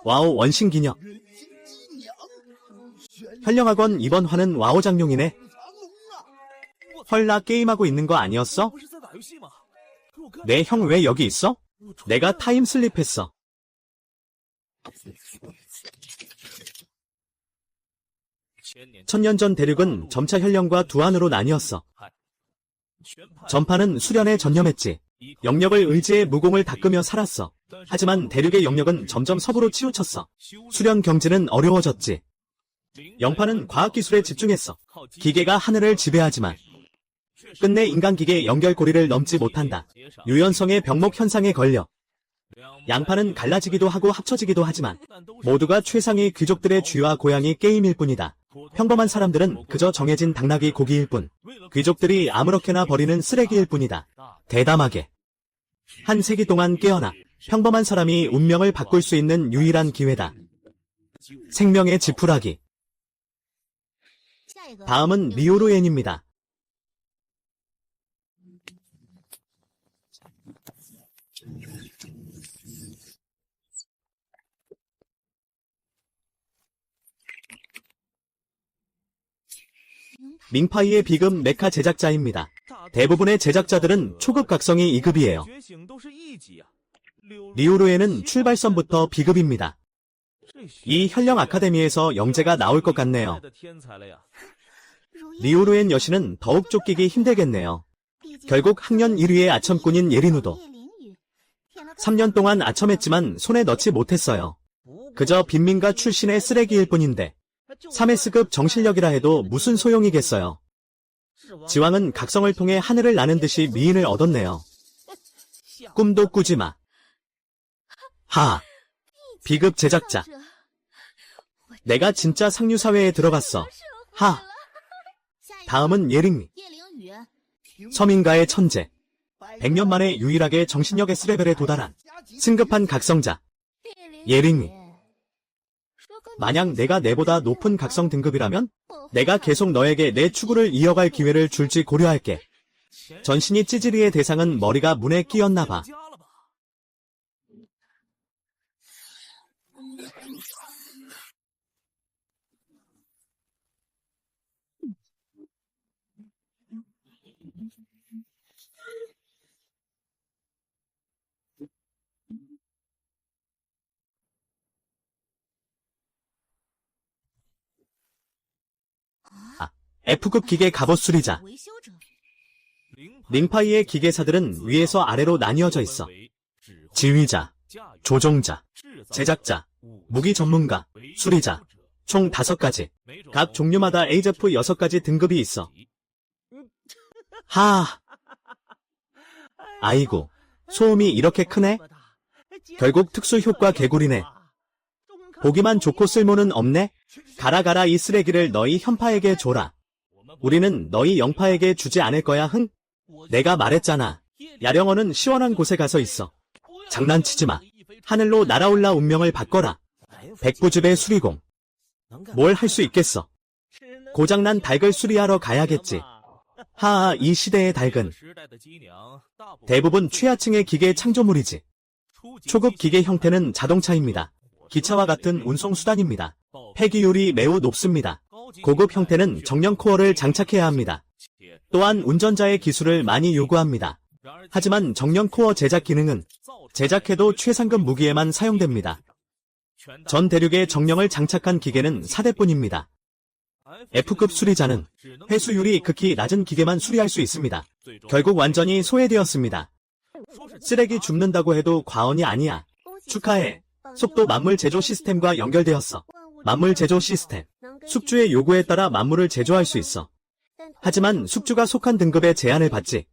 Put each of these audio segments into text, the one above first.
와우 원신기념. 현령학원 이번 화는 와우 장룡이네. 헐 나 게임하고 있는 거 아니었어? 내 형 왜 여기 있어? 내가 타임슬립 했어. 천년 전 대륙은 점차 현령과 두한으로 나뉘었어. 전파는 수련에 전념했지. 영역을 의지해 무공을 닦으며 살았어. 하지만 대륙의 영역은 점점 서부로 치우쳤어. 수련 경지는 어려워졌지. 영파는 과학기술에 집중했어. 기계가 하늘을 지배하지만 끝내 인간기계 연결고리를 넘지 못한다. 유연성의 병목 현상에 걸려 양파는 갈라지기도 하고 합쳐지기도 하지만 모두가 최상위 귀족들의 쥐와 고양이 게임일 뿐이다. 평범한 사람들은 그저 정해진 당나귀 고기일 뿐. 귀족들이 아무렇게나 버리는 쓰레기일 뿐이다. 대담하게 한 세기 동안 깨어나 평범한 사람이 운명을 바꿀 수 있는 유일한 기회다. 생명의 지푸라기. 다음은 리오루엔입니다. 밍파이의 비급 메카 제작자입니다. 대부분의 제작자들은 초급 각성이 2급이에요. 리오루엔은 출발선부터 비급입니다. 이 현령 아카데미에서 영재가 나올 것 같네요. 리오루엔 여신은 더욱 쫓기기 힘들겠네요. 결국 학년 1위의 아첨꾼인 예린우도 3년 동안 아첨했지만 손에 넣지 못했어요. 그저 빈민가 출신의 쓰레기일 뿐인데 3S급 정실력이라 해도 무슨 소용이겠어요. 지왕은 각성을 통해 하늘을 나는 듯이 미인을 얻었네요. 꿈도 꾸지 마. 하. 비급 제작자. 내가 진짜 상류사회에 들어갔어. 하. 다음은 예링미. 서민가의 천재. 100년 만에 유일하게 정신력 S레벨에 도달한 승급한 각성자. 예링미. 만약 내가 내보다 높은 각성 등급이라면 내가 계속 너에게 내 추구를 이어갈 기회를 줄지 고려할게. 전신이 찌질이의 대상은 머리가 문에 끼었나봐. F급 기계 갑옷 수리자. 링파이의 기계사들은 위에서 아래로 나뉘어져 있어. 지휘자, 조종자, 제작자, 무기 전문가, 수리자, 총 5가지. 각 종류마다 A제프 6가지 등급이 있어. 하. 아이고, 소음이 이렇게 크네? 결국 특수효과 개구리네. 보기만 좋고 쓸모는 없네? 가라 이 쓰레기를 너희 현파에게 줘라. 우리는 너희 영파에게 주지 않을 거야 흥? 내가 말했잖아. 야령어는 시원한 곳에 가서 있어. 장난치지 마. 하늘로 날아올라 운명을 바꿔라. 백부집의 수리공. 뭘 할 수 있겠어. 고장난 닭을 수리하러 가야겠지. 하하 이 시대의 닭은 대부분 취하층의 기계 창조물이지. 초급 기계 형태는 자동차입니다. 기차와 같은 운송수단입니다. 폐기율이 매우 높습니다. 고급 형태는 정령 코어를 장착해야 합니다. 또한 운전자의 기술을 많이 요구합니다. 하지만 정령 코어 제작 기능은 제작해도 최상급 무기에만 사용됩니다. 전 대륙의 정령을 장착한 기계는 4대뿐입니다. F급 수리자는 회수율이 극히 낮은 기계만 수리할 수 있습니다. 결국 완전히 소외되었습니다. 쓰레기 줍는다고 해도 과언이 아니야. 축하해. 속도 만물 제조 시스템과 연결되었어. 만물 제조 시스템. 숙주의 요구에 따라 만물을 제조할 수 있어. 하지만 숙주가 속한 등급에 제한을 받지.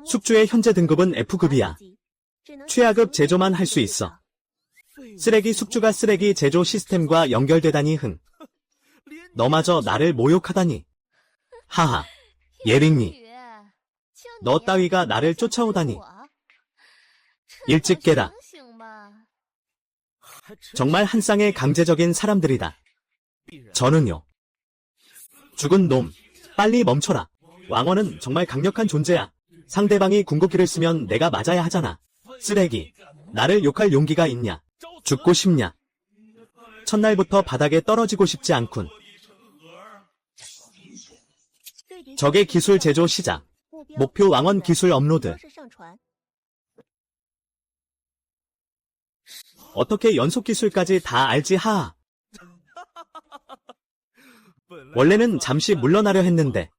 숙주의 현재 등급은 F급이야. 최하급 제조만 할 수 있어. 쓰레기 숙주가 쓰레기 제조 시스템과 연결되다니 흥. 너마저 나를 모욕하다니. 하하. 예링니. 너 따위가 나를 쫓아오다니. 일찍 깨라. 정말 한 쌍의 강제적인 사람들이다. 저는요. 죽은 놈. 빨리 멈춰라. 왕원은 정말 강력한 존재야. 상대방이 궁극기를 쓰면 내가 맞아야 하잖아. 쓰레기. 나를 욕할 용기가 있냐? 죽고 싶냐? 첫날부터 바닥에 떨어지고 싶지 않군. 적의 기술 제조 시작. 목표 왕원 기술 업로드. 어떻게 연속 기술까지 다 알지 하하. 원래는 잠시 물러나려 했는데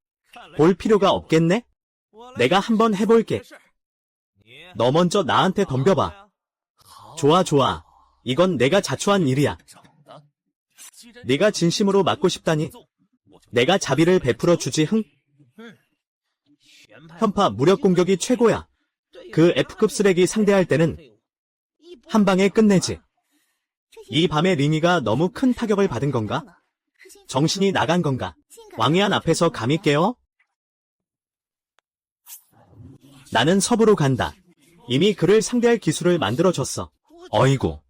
볼 필요가 없겠네? 내가 한번 해볼게. 너 먼저 나한테 덤벼봐. 좋아 좋아. 이건 내가 자초한 일이야. 네가 진심으로 맞고 싶다니 내가 자비를 베풀어 주지 흥. 현파 무력 공격이 최고야. 그 F급 쓰레기 상대할 때는 한 방에 끝내지. 이 밤에 링이가 너무 큰 타격을 받은 건가? 정신이 나간 건가? 왕이안 앞에서 감히 깨어? 나는 섭으로 간다. 이미 그를 상대할 기술을 만들어줬어. 어이구.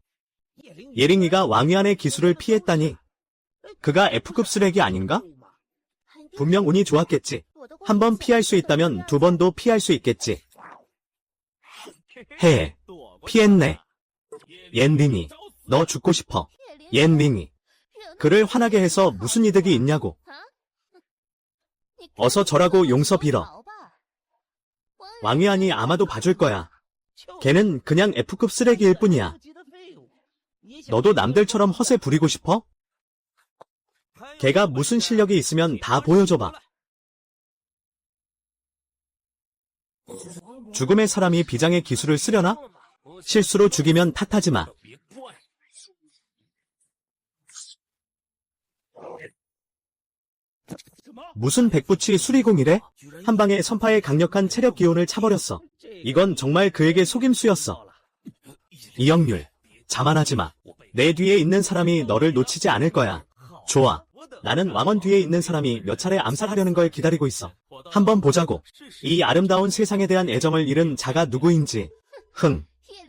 예링이가 왕위안의 기술을 피했다니. 그가 F급 쓰레기 아닌가? 분명 운이 좋았겠지. 한 번 피할 수 있다면 두 번도 피할 수 있겠지. 해. 피했네. 옌링이. 너 죽고 싶어. 옌링이. 그를 화나게 해서 무슨 이득이 있냐고. 어서 저라고 용서 빌어. 왕위안이 아마도 봐줄 거야. 걔는 그냥 F급 쓰레기일 뿐이야. 너도 남들처럼 허세 부리고 싶어? 걔가 무슨 실력이 있으면 다 보여줘봐. 죽음의 사람이 비장의 기술을 쓰려나? 실수로 죽이면 탓하지 마. 무슨 백부치 수리공이래? 한 방에 선파의 강력한 체력 기온을 차버렸어. 이건 정말 그에게 속임수였어. 이영률, 자만하지 마. 내 뒤에 있는 사람이 너를 놓치지 않을 거야. 좋아. 나는 왕원 뒤에 있는 사람이 몇 차례 암살하려는 걸 기다리고 있어. 한번 보자고. 이 아름다운 세상에 대한 애정을 잃은 자가 누구인지. 흥,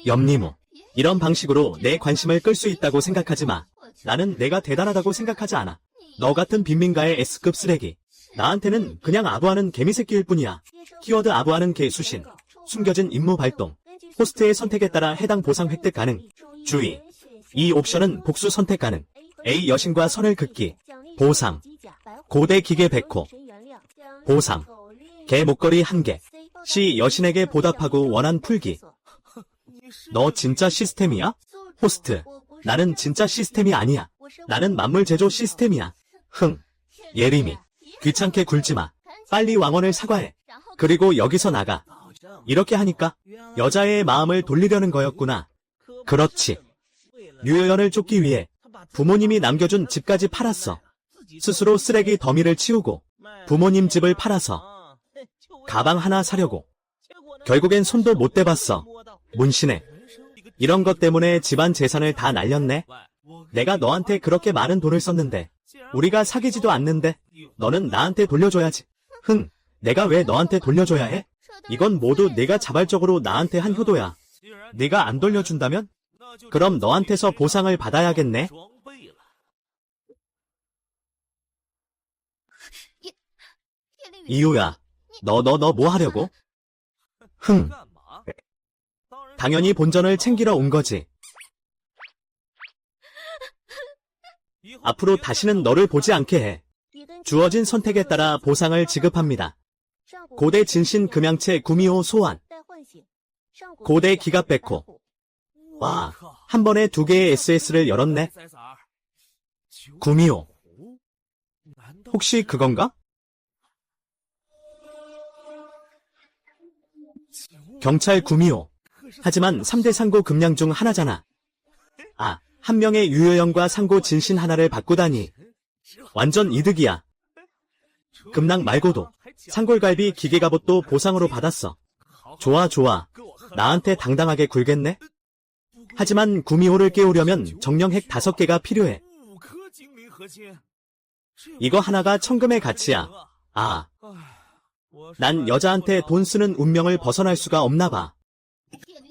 염리무. 이런 방식으로 내 관심을 끌 수 있다고 생각하지 마. 나는 내가 대단하다고 생각하지 않아. 너 같은 빈민가의 S급 쓰레기. 나한테는 그냥 아부하는 개미새끼일 뿐이야. 키워드 아부하는 개 수신. 숨겨진 임무 발동. 호스트의 선택에 따라 해당 보상 획득 가능. 주의. 이 옵션은 복수 선택 가능. A 여신과 선을 긋기. 보상. 고대 기계 100호. 보상. 개 목걸이 1개. C 여신에게 보답하고 원한 풀기. 너 진짜 시스템이야? 호스트. 나는 진짜 시스템이 아니야. 나는 만물 제조 시스템이야. 흥. 예림이. 귀찮게 굴지마. 빨리 왕원을 사과해. 그리고 여기서 나가. 이렇게 하니까 여자의 마음을 돌리려는 거였구나. 그렇지. 류여연을 쫓기 위해 부모님이 남겨준 집까지 팔았어. 스스로 쓰레기 더미를 치우고 부모님 집을 팔아서 가방 하나 사려고. 결국엔 손도 못 대봤어. 문신해. 이런 것 때문에 집안 재산을 다 날렸네. 내가 너한테 그렇게 많은 돈을 썼는데 우리가 사귀지도 않는데 너는 나한테 돌려줘야지. 흥, 내가 왜 너한테 돌려줘야 해? 이건 모두 내가 자발적으로 나한테 한 효도야. 네가 안 돌려준다면? 그럼 너한테서 보상을 받아야겠네. 이유야. 너 뭐 하려고? 흥. 당연히 본전을 챙기러 온 거지. 앞으로 다시는 너를 보지 않게 해. 주어진 선택에 따라 보상을 지급합니다. 고대 진신 금양체 구미호 소환. 고대 기갑 백호. 와, 한 번에 2개의 SS를 열었네. 구미호. 혹시 그건가? 경찰 구미호. 하지만 3대 상고 금양 중 하나잖아. 아, 한 명의 유효영과 상고 진신 하나를 바꾸다니. 완전 이득이야. 금랑 말고도 상골갈비 기계갑옷도 보상으로 받았어. 좋아 좋아. 나한테 당당하게 굴겠네? 하지만 구미호를 깨우려면 정령핵 5개가 필요해. 이거 하나가 천금의 가치야. 아, 난 여자한테 돈 쓰는 운명을 벗어날 수가 없나 봐.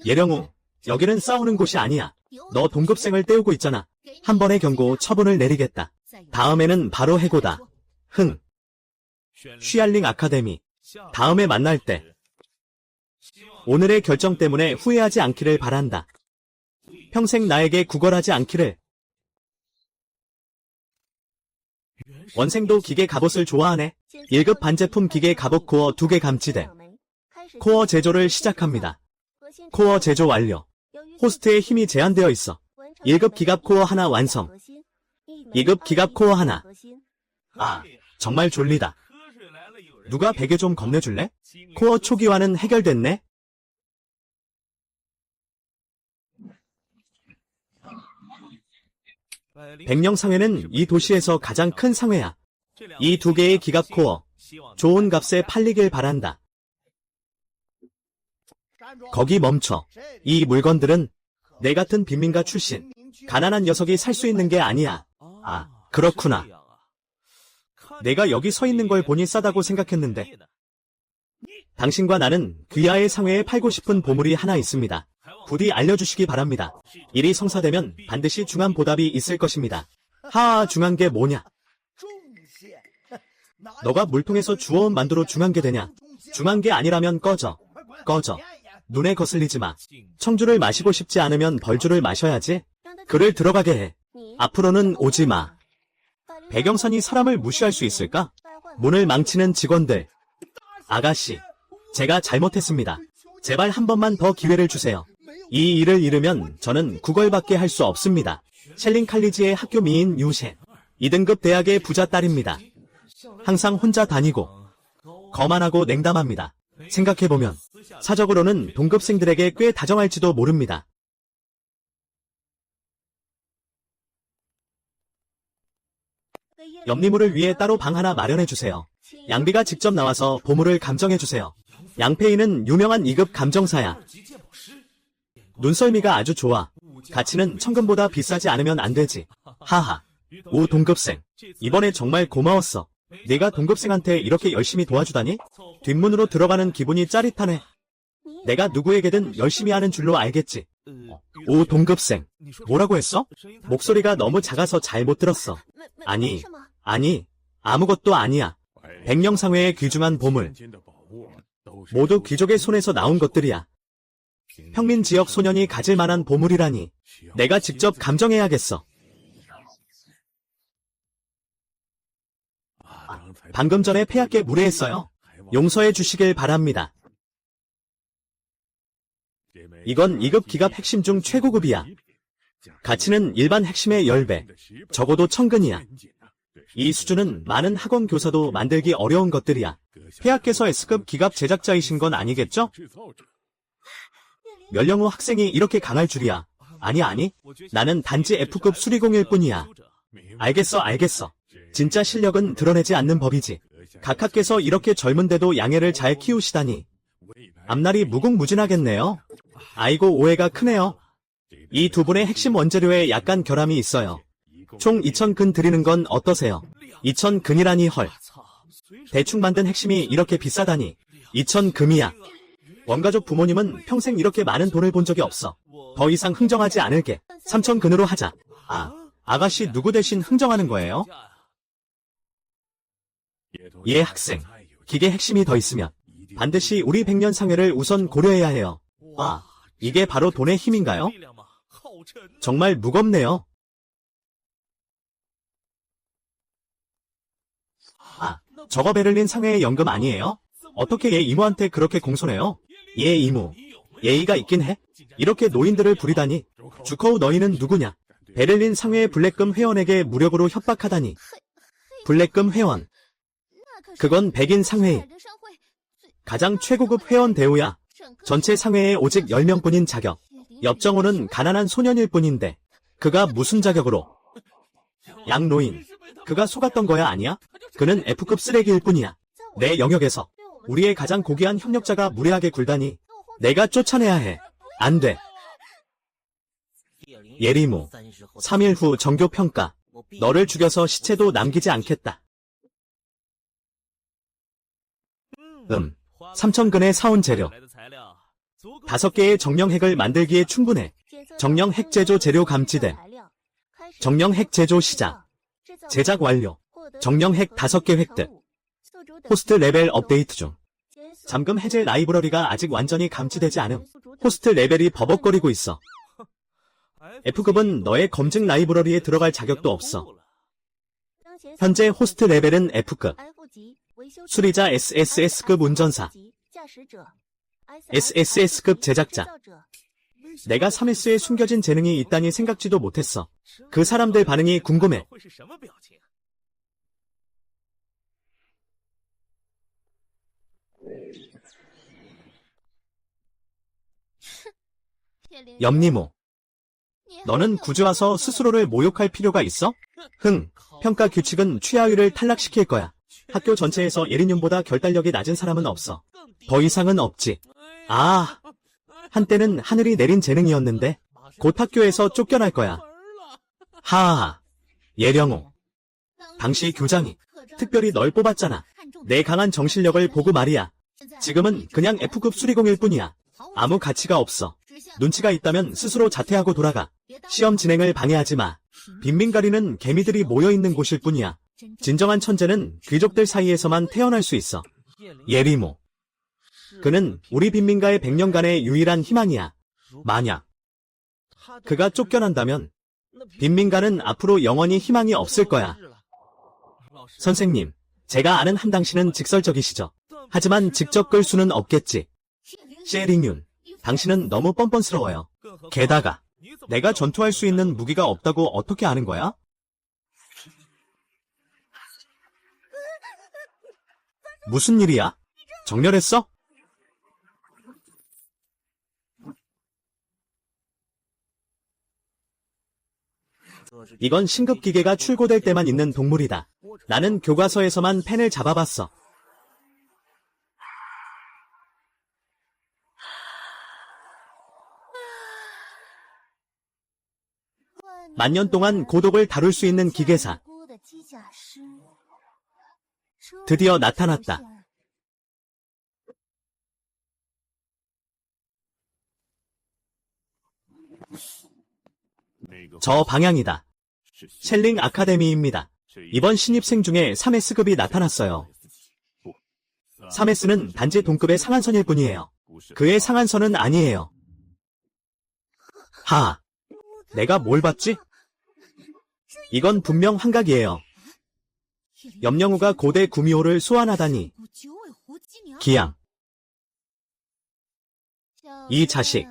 예령우, 여기는 싸우는 곳이 아니야. 너 동급생을 때우고 있잖아. 한 번의 경고 처분을 내리겠다. 다음에는 바로 해고다. 흥. 쉬알링 아카데미. 다음에 만날 때. 오늘의 결정 때문에 후회하지 않기를 바란다. 평생 나에게 구걸하지 않기를. 원생도 기계 갑옷을 좋아하네. 1급 반제품 기계 갑옷 코어 2개 감지대. 코어 제조를 시작합니다. 코어 제조 완료. 호스트의 힘이 제한되어 있어. 1급 기갑 코어 하나 완성. 2급 기갑 코어 하나. 아, 정말 졸리다. 누가 베개 좀 건네줄래? 코어 초기화는 해결됐네. 백령 상회는 이 도시에서 가장 큰 상회야. 이 2개의 기갑 코어, 좋은 값에 팔리길 바란다. 거기 멈춰. 이 물건들은 내 같은 빈민가 출신, 가난한 녀석이 살 수 있는 게 아니야. 아, 그렇구나. 내가 여기 서 있는 걸 보니 싸다고 생각했는데. 당신과 나는 귀하의 상회에 팔고 싶은 보물이 하나 있습니다. 부디 알려주시기 바랍니다. 일이 성사되면 반드시 중한 보답이 있을 것입니다. 하하, 중한 게 뭐냐? 너가 물통에서 주워온 만두로 중한 게 되냐? 중한 게 아니라면 꺼져. 꺼져. 눈에 거슬리지 마. 청주를 마시고 싶지 않으면 벌주를 마셔야지. 그를 들어가게 해. 앞으로는 오지 마. 백영선이 사람을 무시할 수 있을까? 문을 망치는 직원들. 아가씨, 제가 잘못했습니다. 제발 한 번만 더 기회를 주세요. 이 일을 잃으면 저는 구걸밖에 할 수 없습니다. 셸린 칼리지의 학교 미인 유셰. 2등급 대학의 부자 딸입니다. 항상 혼자 다니고 거만하고 냉담합니다. 생각해보면 사적으로는 동급생들에게 꽤 다정할지도 모릅니다. 염리무를 위해 따로 방 하나 마련해주세요. 양비가 직접 나와서 보물을 감정해주세요. 양페이는 유명한 2급 감정사야. 눈썰미가 아주 좋아. 가치는 천금보다 비싸지 않으면 안 되지. 하하. 오 동급생. 이번에 정말 고마웠어. 네가 동급생한테 이렇게 열심히 도와주다니? 뒷문으로 들어가는 기분이 짜릿하네. 내가 누구에게든 열심히 하는 줄로 알겠지. 오 동급생. 뭐라고 했어? 목소리가 너무 작아서 잘 못 들었어. 아니, 아무것도 아니야. 백령상회의 귀중한 보물. 모두 귀족의 손에서 나온 것들이야. 평민 지역 소년이 가질 만한 보물이라니. 내가 직접 감정해야겠어. 방금 전에 폐하께 무례했어요. 용서해 주시길 바랍니다. 이건 2급 기갑 핵심 중 최고급이야. 가치는 일반 핵심의 10배, 적어도 1000근이야. 이 수준은 많은 학원 교사도 만들기 어려운 것들이야. 폐하께서 S급 기갑 제작자이신 건 아니겠죠? 멸령후 학생이 이렇게 강할 줄이야. 아니, 나는 단지 F급 수리공일 뿐이야. 알겠어. 진짜 실력은 드러내지 않는 법이지. 각하께서 이렇게 젊은데도 양해를 잘 키우시다니. 앞날이 무궁무진하겠네요. 아이고, 오해가 크네요. 이 두 분의 핵심 원재료에 약간 결함이 있어요. 총 2000근 드리는 건 어떠세요? 2000근이라니 헐. 대충 만든 핵심이 이렇게 비싸다니. 2000금이야. 원가족 부모님은 평생 이렇게 많은 돈을 본 적이 없어. 더 이상 흥정하지 않을게. 3000근으로 하자. 아가씨 누구 대신 흥정하는 거예요? 예, 학생. 기계 핵심이 더 있으면 반드시 우리 백년 상회를 우선 고려해야 해요. 이게 바로 돈의 힘인가요? 정말 무겁네요. 저거 베를린 상회의 연금 아니에요? 어떻게 얘 이모한테 그렇게 공손해요? 얘 이모. 예의가 있긴 해? 이렇게 노인들을 부리다니. 주커우 너희는 누구냐? 베를린 상회의 블랙금 회원에게 무력으로 협박하다니. 블랙금 회원. 그건 백인 상회의 가장 최고급 회원 대우야. 전체 상회에 오직 10명뿐인 자격. 엽정호는 가난한 소년일 뿐인데 그가 무슨 자격으로? 양노인. 그가 속았던 거야 아니야? 그는 F급 쓰레기일 뿐이야. 내 영역에서 우리의 가장 고귀한 협력자가 무례하게 굴다니. 내가 쫓아내야 해. 안 돼. 예리모. 3일 후 정교평가. 너를 죽여서 시체도 남기지 않겠다. 3000근의 사온 재료. 5개의 정령핵을 만들기에 충분해. 정령핵 제조 재료 감지됨. 정령핵 제조 시작. 제작 완료. 정령핵 5개 획득. 호스트 레벨 업데이트 중. 잠금 해제 라이브러리가 아직 완전히 감지되지 않음. 호스트 레벨이 버벅거리고 있어. F급은 너의 검증 라이브러리에 들어갈 자격도 없어. 현재 호스트 레벨은 F급. 수리자 SSS급 운전사. SSS급 제작자. 내가 3S에 숨겨진 재능이 있다니 생각지도 못했어. 그 사람들 반응이 궁금해. 염리모. 너는 굳이 와서 스스로를 모욕할 필요가 있어? 평가 규칙은 취하율을 탈락시킬 거야. 학교 전체에서 예린윤보다 결단력이 낮은 사람은 없어. 더 이상은 없지. 한때는 하늘이 내린 재능이었는데 곧 학교에서 쫓겨날 거야. 하하하. 예령호. 당시 교장이 특별히 널 뽑았잖아. 내 강한 정신력을 보고 말이야. 지금은 그냥 F급 수리공일 뿐이야. 아무 가치가 없어. 눈치가 있다면 스스로 자퇴하고 돌아가. 시험 진행을 방해하지 마. 빈민가리는 개미들이 모여있는 곳일 뿐이야. 진정한 천재는 귀족들 사이에서만 태어날 수 있어. 예리모. 그는 우리 빈민가의 100년간의 유일한 희망이야. 만약 그가 쫓겨난다면 빈민가는 앞으로 영원히 희망이 없을 거야. 선생님, 제가 아는 한 당신은 직설적이시죠. 하지만 직접 끌 수는 없겠지. 셰링윤, 당신은 너무 뻔뻔스러워요. 게다가 내가 전투할 수 있는 무기가 없다고 어떻게 아는 거야? 무슨 일이야? 정렬했어? 이건 신급기계가 출고될 때만 있는 동물이다. 나는 교과서에서만 펜을 잡아봤어. 만년 동안 고독을 다룰 수 있는 기계사. 드디어 나타났다. 저 방향이다. 셸링 아카데미입니다. 이번 신입생 중에 3S급이 나타났어요. 3S는 단지 동급의 상한선일 뿐이에요. 그의 상한선은 아니에요. 내가 뭘 봤지? 이건 분명 환각이에요. 염영우가 고대 구미호를 소환하다니. 기양. 이 자식.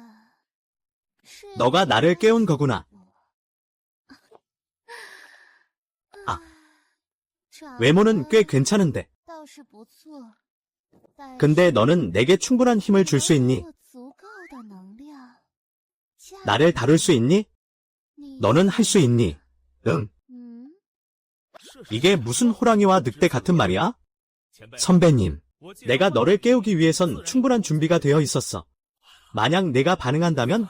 너가 나를 깨운 거구나. 외모는 꽤 괜찮은데. 근데 너는 내게 충분한 힘을 줄 수 있니? 나를 다룰 수 있니? 너는 할 수 있니? 응. 이게 무슨 호랑이와 늑대 같은 말이야? 선배님, 내가 너를 깨우기 위해선 충분한 준비가 되어 있었어. 만약 내가 반응한다면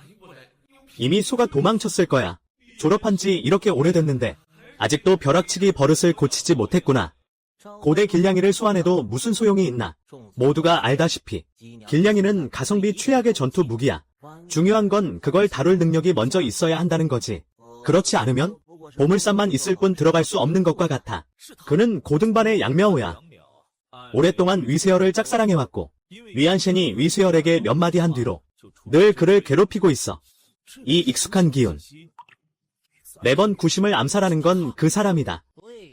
이미 소가 도망쳤을 거야. 졸업한 지 이렇게 오래됐는데 아직도 벼락치기 버릇을 고치지 못했구나. 고대 길냥이를 소환해도 무슨 소용이 있나? 모두가 알다시피 길냥이는 가성비 최악의 전투 무기야. 중요한 건 그걸 다룰 능력이 먼저 있어야 한다는 거지. 그렇지 않으면 보물산만 있을 뿐 들어갈 수 없는 것과 같아. 그는 고등반의 양명호야. 오랫동안 위세열을 짝사랑해왔고 위안셴이 위세열에게 몇 마디 한 뒤로 늘 그를 괴롭히고 있어. 이 익숙한 기운. 매번 구심을 암살하는 건 그 사람이다.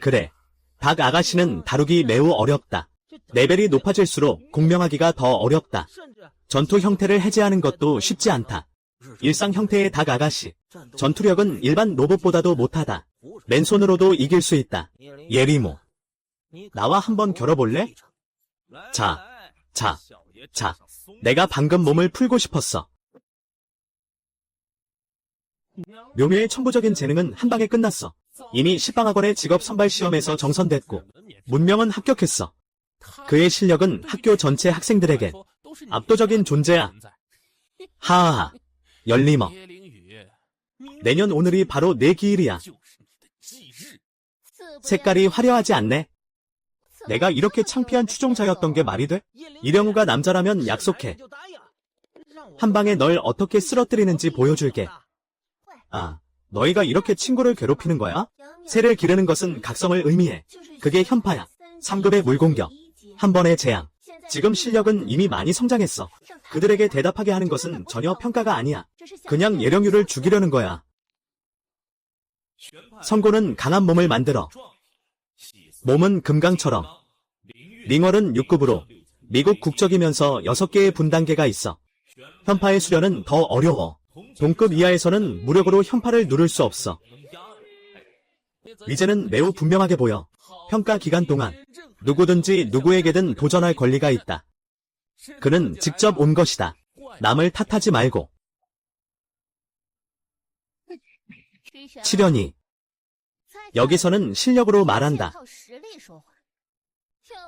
그래, 박 아가씨는 다루기 매우 어렵다. 레벨이 높아질수록 공명하기가 더 어렵다. 전투 형태를 해제하는 것도 쉽지 않다. 일상 형태의 닭 아가씨. 전투력은 일반 로봇보다도 못하다. 맨손으로도 이길 수 있다. 예리모. 나와 한번 겨뤄볼래? 자. 내가 방금 몸을 풀고 싶었어. 묘묘의 천부적인 재능은 한 방에 끝났어. 이미 10방학원의 직업 선발 시험에서 정선됐고 문명은 합격했어. 그의 실력은 학교 전체 학생들에게 압도적인 존재야. 하하하. 열리머. 내년 오늘이 바로 내 기일이야. 색깔이 화려하지 않네. 내가 이렇게 창피한 추종자였던 게 말이 돼? 이령우가 남자라면 약속해. 한 방에 널 어떻게 쓰러뜨리는지 보여줄게. 너희가 이렇게 친구를 괴롭히는 거야? 새를 기르는 것은 각성을 의미해. 그게 현파야. 3급의 물공격. 한 번의 재앙. 지금 실력은 이미 많이 성장했어. 그들에게 대답하게 하는 것은 전혀 평가가 아니야. 그냥 예령유를 죽이려는 거야. 성고는 강한 몸을 만들어. 몸은 금강처럼. 링얼은 6급으로. 미국 국적이면서 6개의 분단계가 있어. 현파의 수련은 더 어려워. 동급 이하에서는 무력으로 현파를 누를 수 없어. 이제는 매우 분명하게 보여. 평가 기간 동안 누구든지 누구에게든 도전할 권리가 있다. 그는 직접 온 것이다. 남을 탓하지 말고. 7연이 여기서는 실력으로 말한다.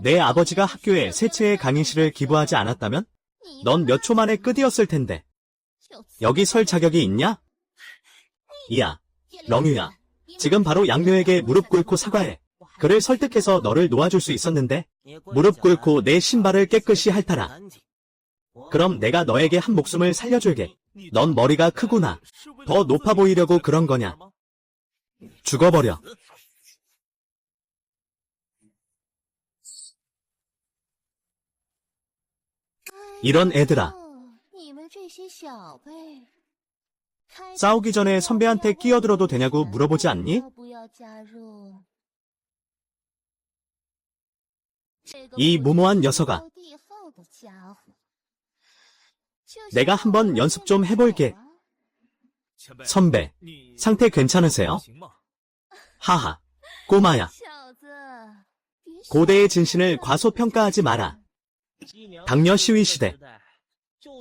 내 아버지가 학교에 세체의 강의실을 기부하지 않았다면 넌 몇 초 만에 끝이었을 텐데. 여기 설 자격이 있냐? 이야, 렁유야. 지금 바로 양묘에게 무릎 꿇고 사과해. 그를 설득해서 너를 놓아줄 수 있었는데 무릎 꿇고 내 신발을 깨끗이 핥아라. 그럼 내가 너에게 한 목숨을 살려줄게. 넌 머리가 크구나. 더 높아 보이려고 그런 거냐? 죽어버려. 이런 애들아. 싸우기 전에 선배한테 끼어들어도 되냐고 물어보지 않니? 이 무모한 녀석아. 내가 한번 연습 좀 해볼게. 선배, 상태 괜찮으세요? 하하, 꼬마야. 고대의 진신을 과소평가하지 마라. 당뇨 시위 시대.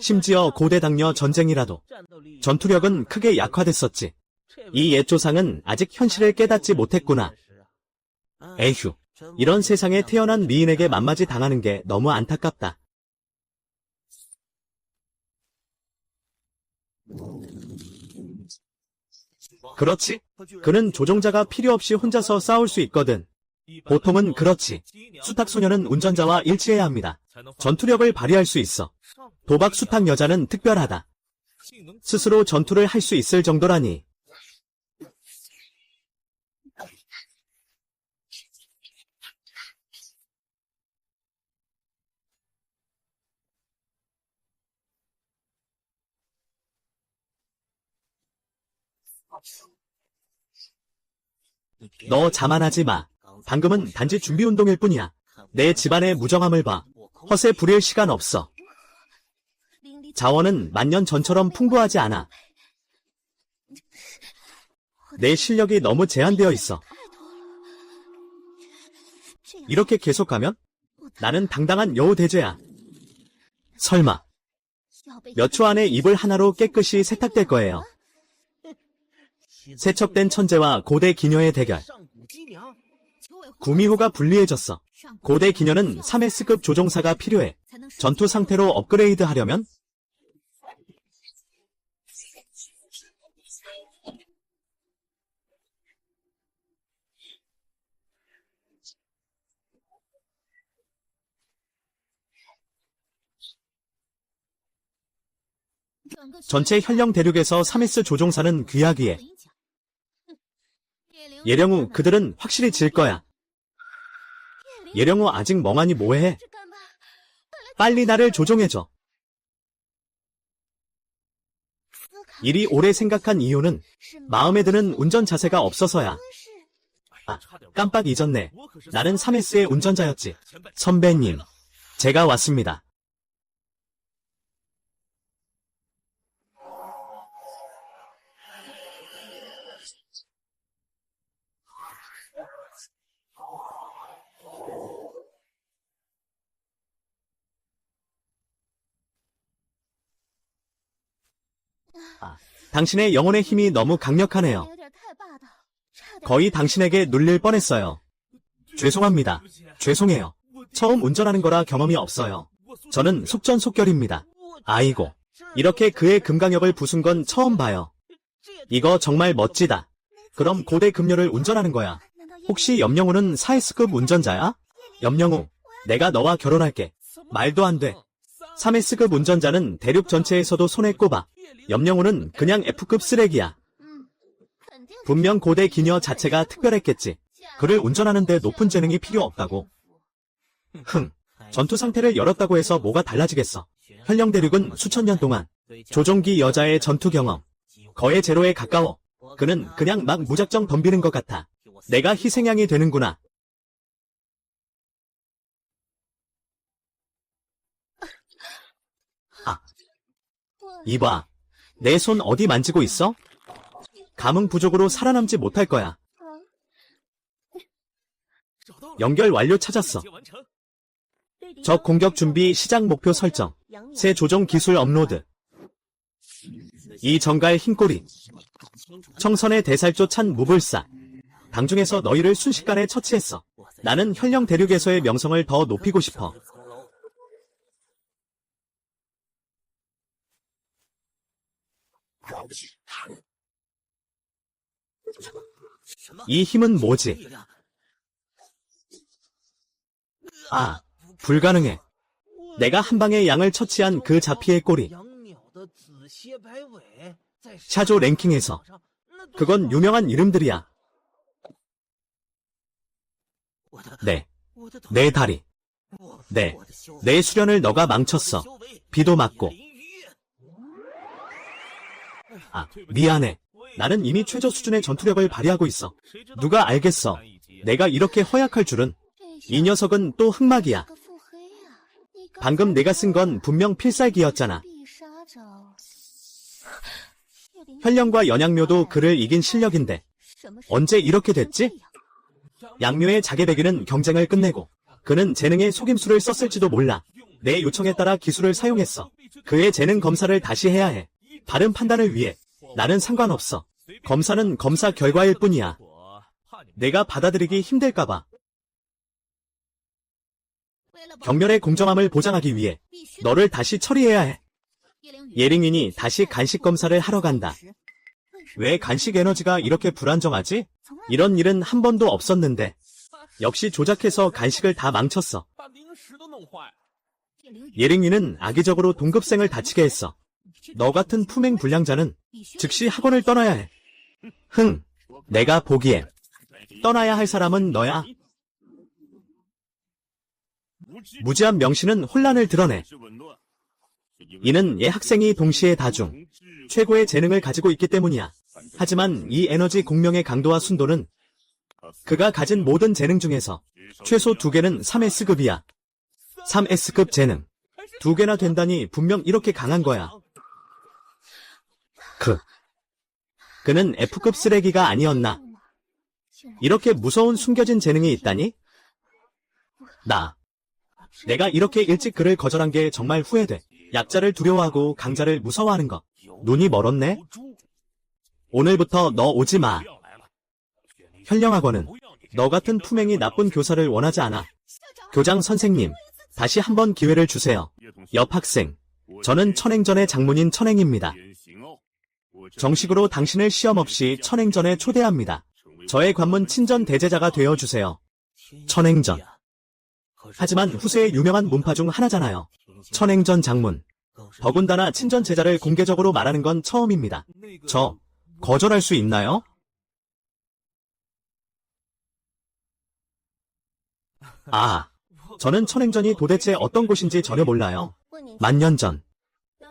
심지어 고대 당뇨 전쟁이라도 전투력은 크게 약화됐었지. 이 옛 조상은 아직 현실을 깨닫지 못했구나. 에휴, 이런 세상에 태어난 미인에게 만마지 당하는 게 너무 안타깝다. 그렇지. 그는 조종자가 필요 없이 혼자서 싸울 수 있거든. 보통은 그렇지. 수탁소녀는 운전자와 일치해야 합니다. 전투력을 발휘할 수 있어. 도박 수탁 여자는 특별하다. 스스로 전투를 할 수 있을 정도라니. 너 자만하지 마. 방금은 단지 준비 운동일 뿐이야. 내 집안의 무정함을 봐. 허세 부릴 시간 없어. 자원은 만년 전처럼 풍부하지 않아. 내 실력이 너무 제한되어 있어. 이렇게 계속가면 나는 당당한 여우 대제야. 설마 몇 초 안에 이불 하나로 깨끗이 세탁될 거예요. 세척된 천재와 고대 기녀의 대결. 구미호가 불리해졌어. 고대 기녀는 3S급 조종사가 필요해. 전투 상태로 업그레이드 하려면 전체 현령 대륙에서 3S 조종사는 귀하기에. 예령우, 그들은 확실히 질 거야. 예령우 아직 멍하니 뭐해? 빨리 나를 조종해줘. 이리 오래 생각한 이유는 마음에 드는 운전 자세가 없어서야. 아, 깜빡 잊었네. 나는 3S의 운전자였지. 선배님, 제가 왔습니다. 당신의 영혼의 힘이 너무 강력하네요. 거의 당신에게 눌릴 뻔했어요. 죄송합니다. 죄송해요. 처음 운전하는 거라 경험이 없어요. 저는 속전속결입니다. 아이고, 이렇게 그의 금강역을 부순 건 처음 봐요. 이거 정말 멋지다. 그럼 고대 금료를 운전하는 거야. 혹시 염영우는 4S급 운전자야? 염영우, 내가 너와 결혼할게. 말도 안 돼. 3S급 운전자는 대륙 전체에서도 손에 꼽아. 염영우는 그냥 F급 쓰레기야. 분명 고대 기녀 자체가 특별했겠지. 그를 운전하는데 높은 재능이 필요 없다고. 전투 상태를 열었다고 해서 뭐가 달라지겠어. 현령 대륙은 수천 년 동안 조종기 여자의 전투 경험 거의 제로에 가까워. 그는 그냥 막 무작정 덤비는 것 같아. 내가 희생양이 되는구나. 아, 이봐. 내 손 어디 만지고 있어? 감흥 부족으로 살아남지 못할 거야. 연결 완료 찾았어. 적 공격 준비 시작 목표 설정. 새 조종 기술 업로드. 이 정갈 흰꼬리. 청선의 대살조 찬 무불사. 당중에서 너희를 순식간에 처치했어. 나는 현령 대륙에서의 명성을 더 높이고 싶어. 이 힘은 뭐지? 아, 불가능해. 내가 한 방에 양을 처치한 그 자피의 꼬리. 샤조 랭킹에서. 그건 유명한 이름들이야. 네. 내 다리. 네. 내 수련을 너가 망쳤어. 비도 맞고. 아, 미안해. 나는 이미 최저 수준의 전투력을 발휘하고 있어. 누가 알겠어. 내가 이렇게 허약할 줄은. 이 녀석은 또 흑막이야. 방금 내가 쓴 건 분명 필살기였잖아. 현령과 연양묘도 그를 이긴 실력인데 언제 이렇게 됐지? 양묘의 자개배기는 경쟁을 끝내고 그는 재능에 속임수를 썼을지도 몰라. 내 요청에 따라 기술을 사용했어. 그의 재능 검사를 다시 해야 해. 바른 판단을 위해. 나는 상관없어. 검사는 검사 결과일 뿐이야. 내가 받아들이기 힘들까봐. 경멸의 공정함을 보장하기 위해 너를 다시 처리해야 해. 예링윈이 다시 간식 검사를 하러 간다. 왜 간식 에너지가 이렇게 불안정하지? 이런 일은 한 번도 없었는데. 역시 조작해서 간식을 다 망쳤어. 예링윈은 악의적으로 동급생을 다치게 했어. 너 같은 품행 불량자는 즉시 학원을 떠나야 해. 내가 보기에 떠나야 할 사람은 너야. 무지한 명신은 혼란을 드러내. 이는 얘 학생이 동시에 다중, 최고의 재능을 가지고 있기 때문이야. 하지만 이 에너지 공명의 강도와 순도는 그가 가진 모든 재능 중에서 최소 2개는 3S급이야. 3S급 재능. 2개나 된다니 분명 이렇게 강한 거야. 그는 F급 쓰레기가 아니었나? 이렇게 무서운 숨겨진 재능이 있다니? 내가 이렇게 일찍 그를 거절한 게 정말 후회돼. 약자를 두려워하고 강자를 무서워하는 거. 눈이 멀었네? 오늘부터 너 오지 마. 현령학원은 너 같은 품행이 나쁜 교사를 원하지 않아. 교장 선생님, 다시 한번 기회를 주세요. 옆 학생, 저는 천행전의 장문인 천행입니다. 정식으로 당신을 시험 없이 천행전에 초대합니다. 저의 관문 친전 대제자가 되어주세요. 천행전. 하지만 후세의 유명한 문파 중 하나잖아요. 천행전 장문. 더군다나 친전 제자를 공개적으로 말하는 건 처음입니다. 저 거절할 수 있나요? 저는 천행전이 도대체 어떤 곳인지 전혀 몰라요. 만년 전.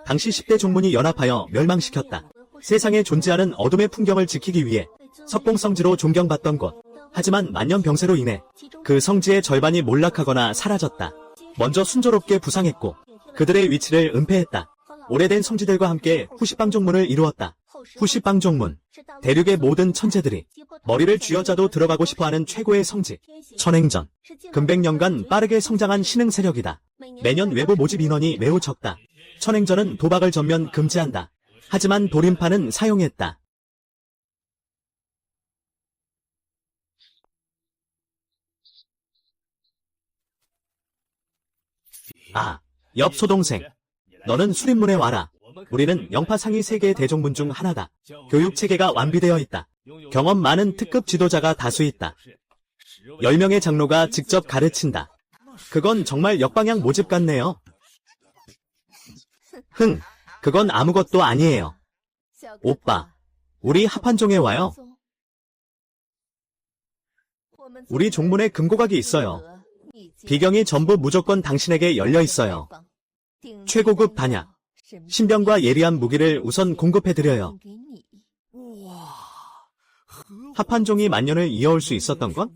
당시 10대 종문이 연합하여 멸망시켰다. 세상에 존재하는 어둠의 풍경을 지키기 위해 석공성지로 존경받던 곳. 하지만 만년병세로 인해 그 성지의 절반이 몰락하거나 사라졌다. 먼저 순조롭게 부상했고 그들의 위치를 은폐했다. 오래된 성지들과 함께 후시방종문을 이루었다. 후시방종문. 대륙의 모든 천재들이 머리를 쥐어짜도 들어가고 싶어하는 최고의 성지. 천행전. 금백년간 빠르게 성장한 신흥 세력이다. 매년 외부 모집 인원이 매우 적다. 천행전은 도박을 전면 금지한다. 하지만 돌림판은 사용했다. 옆 소동생. 너는 수립문에 와라. 우리는 영파 상위 세계의 대종문 중 하나다. 교육체계가 완비되어 있다. 경험 많은 특급 지도자가 다수 있다. 10명의 장로가 직접 가르친다. 그건 정말 역방향 모집 같네요. 그건 아무것도 아니에요. 오빠, 우리 합한종에 와요. 우리 종문에 금고각이 있어요. 비경이 전부 무조건 당신에게 열려 있어요. 최고급 단약, 신병과 예리한 무기를 우선 공급해드려요. 합한종이 만년을 이어올 수 있었던 건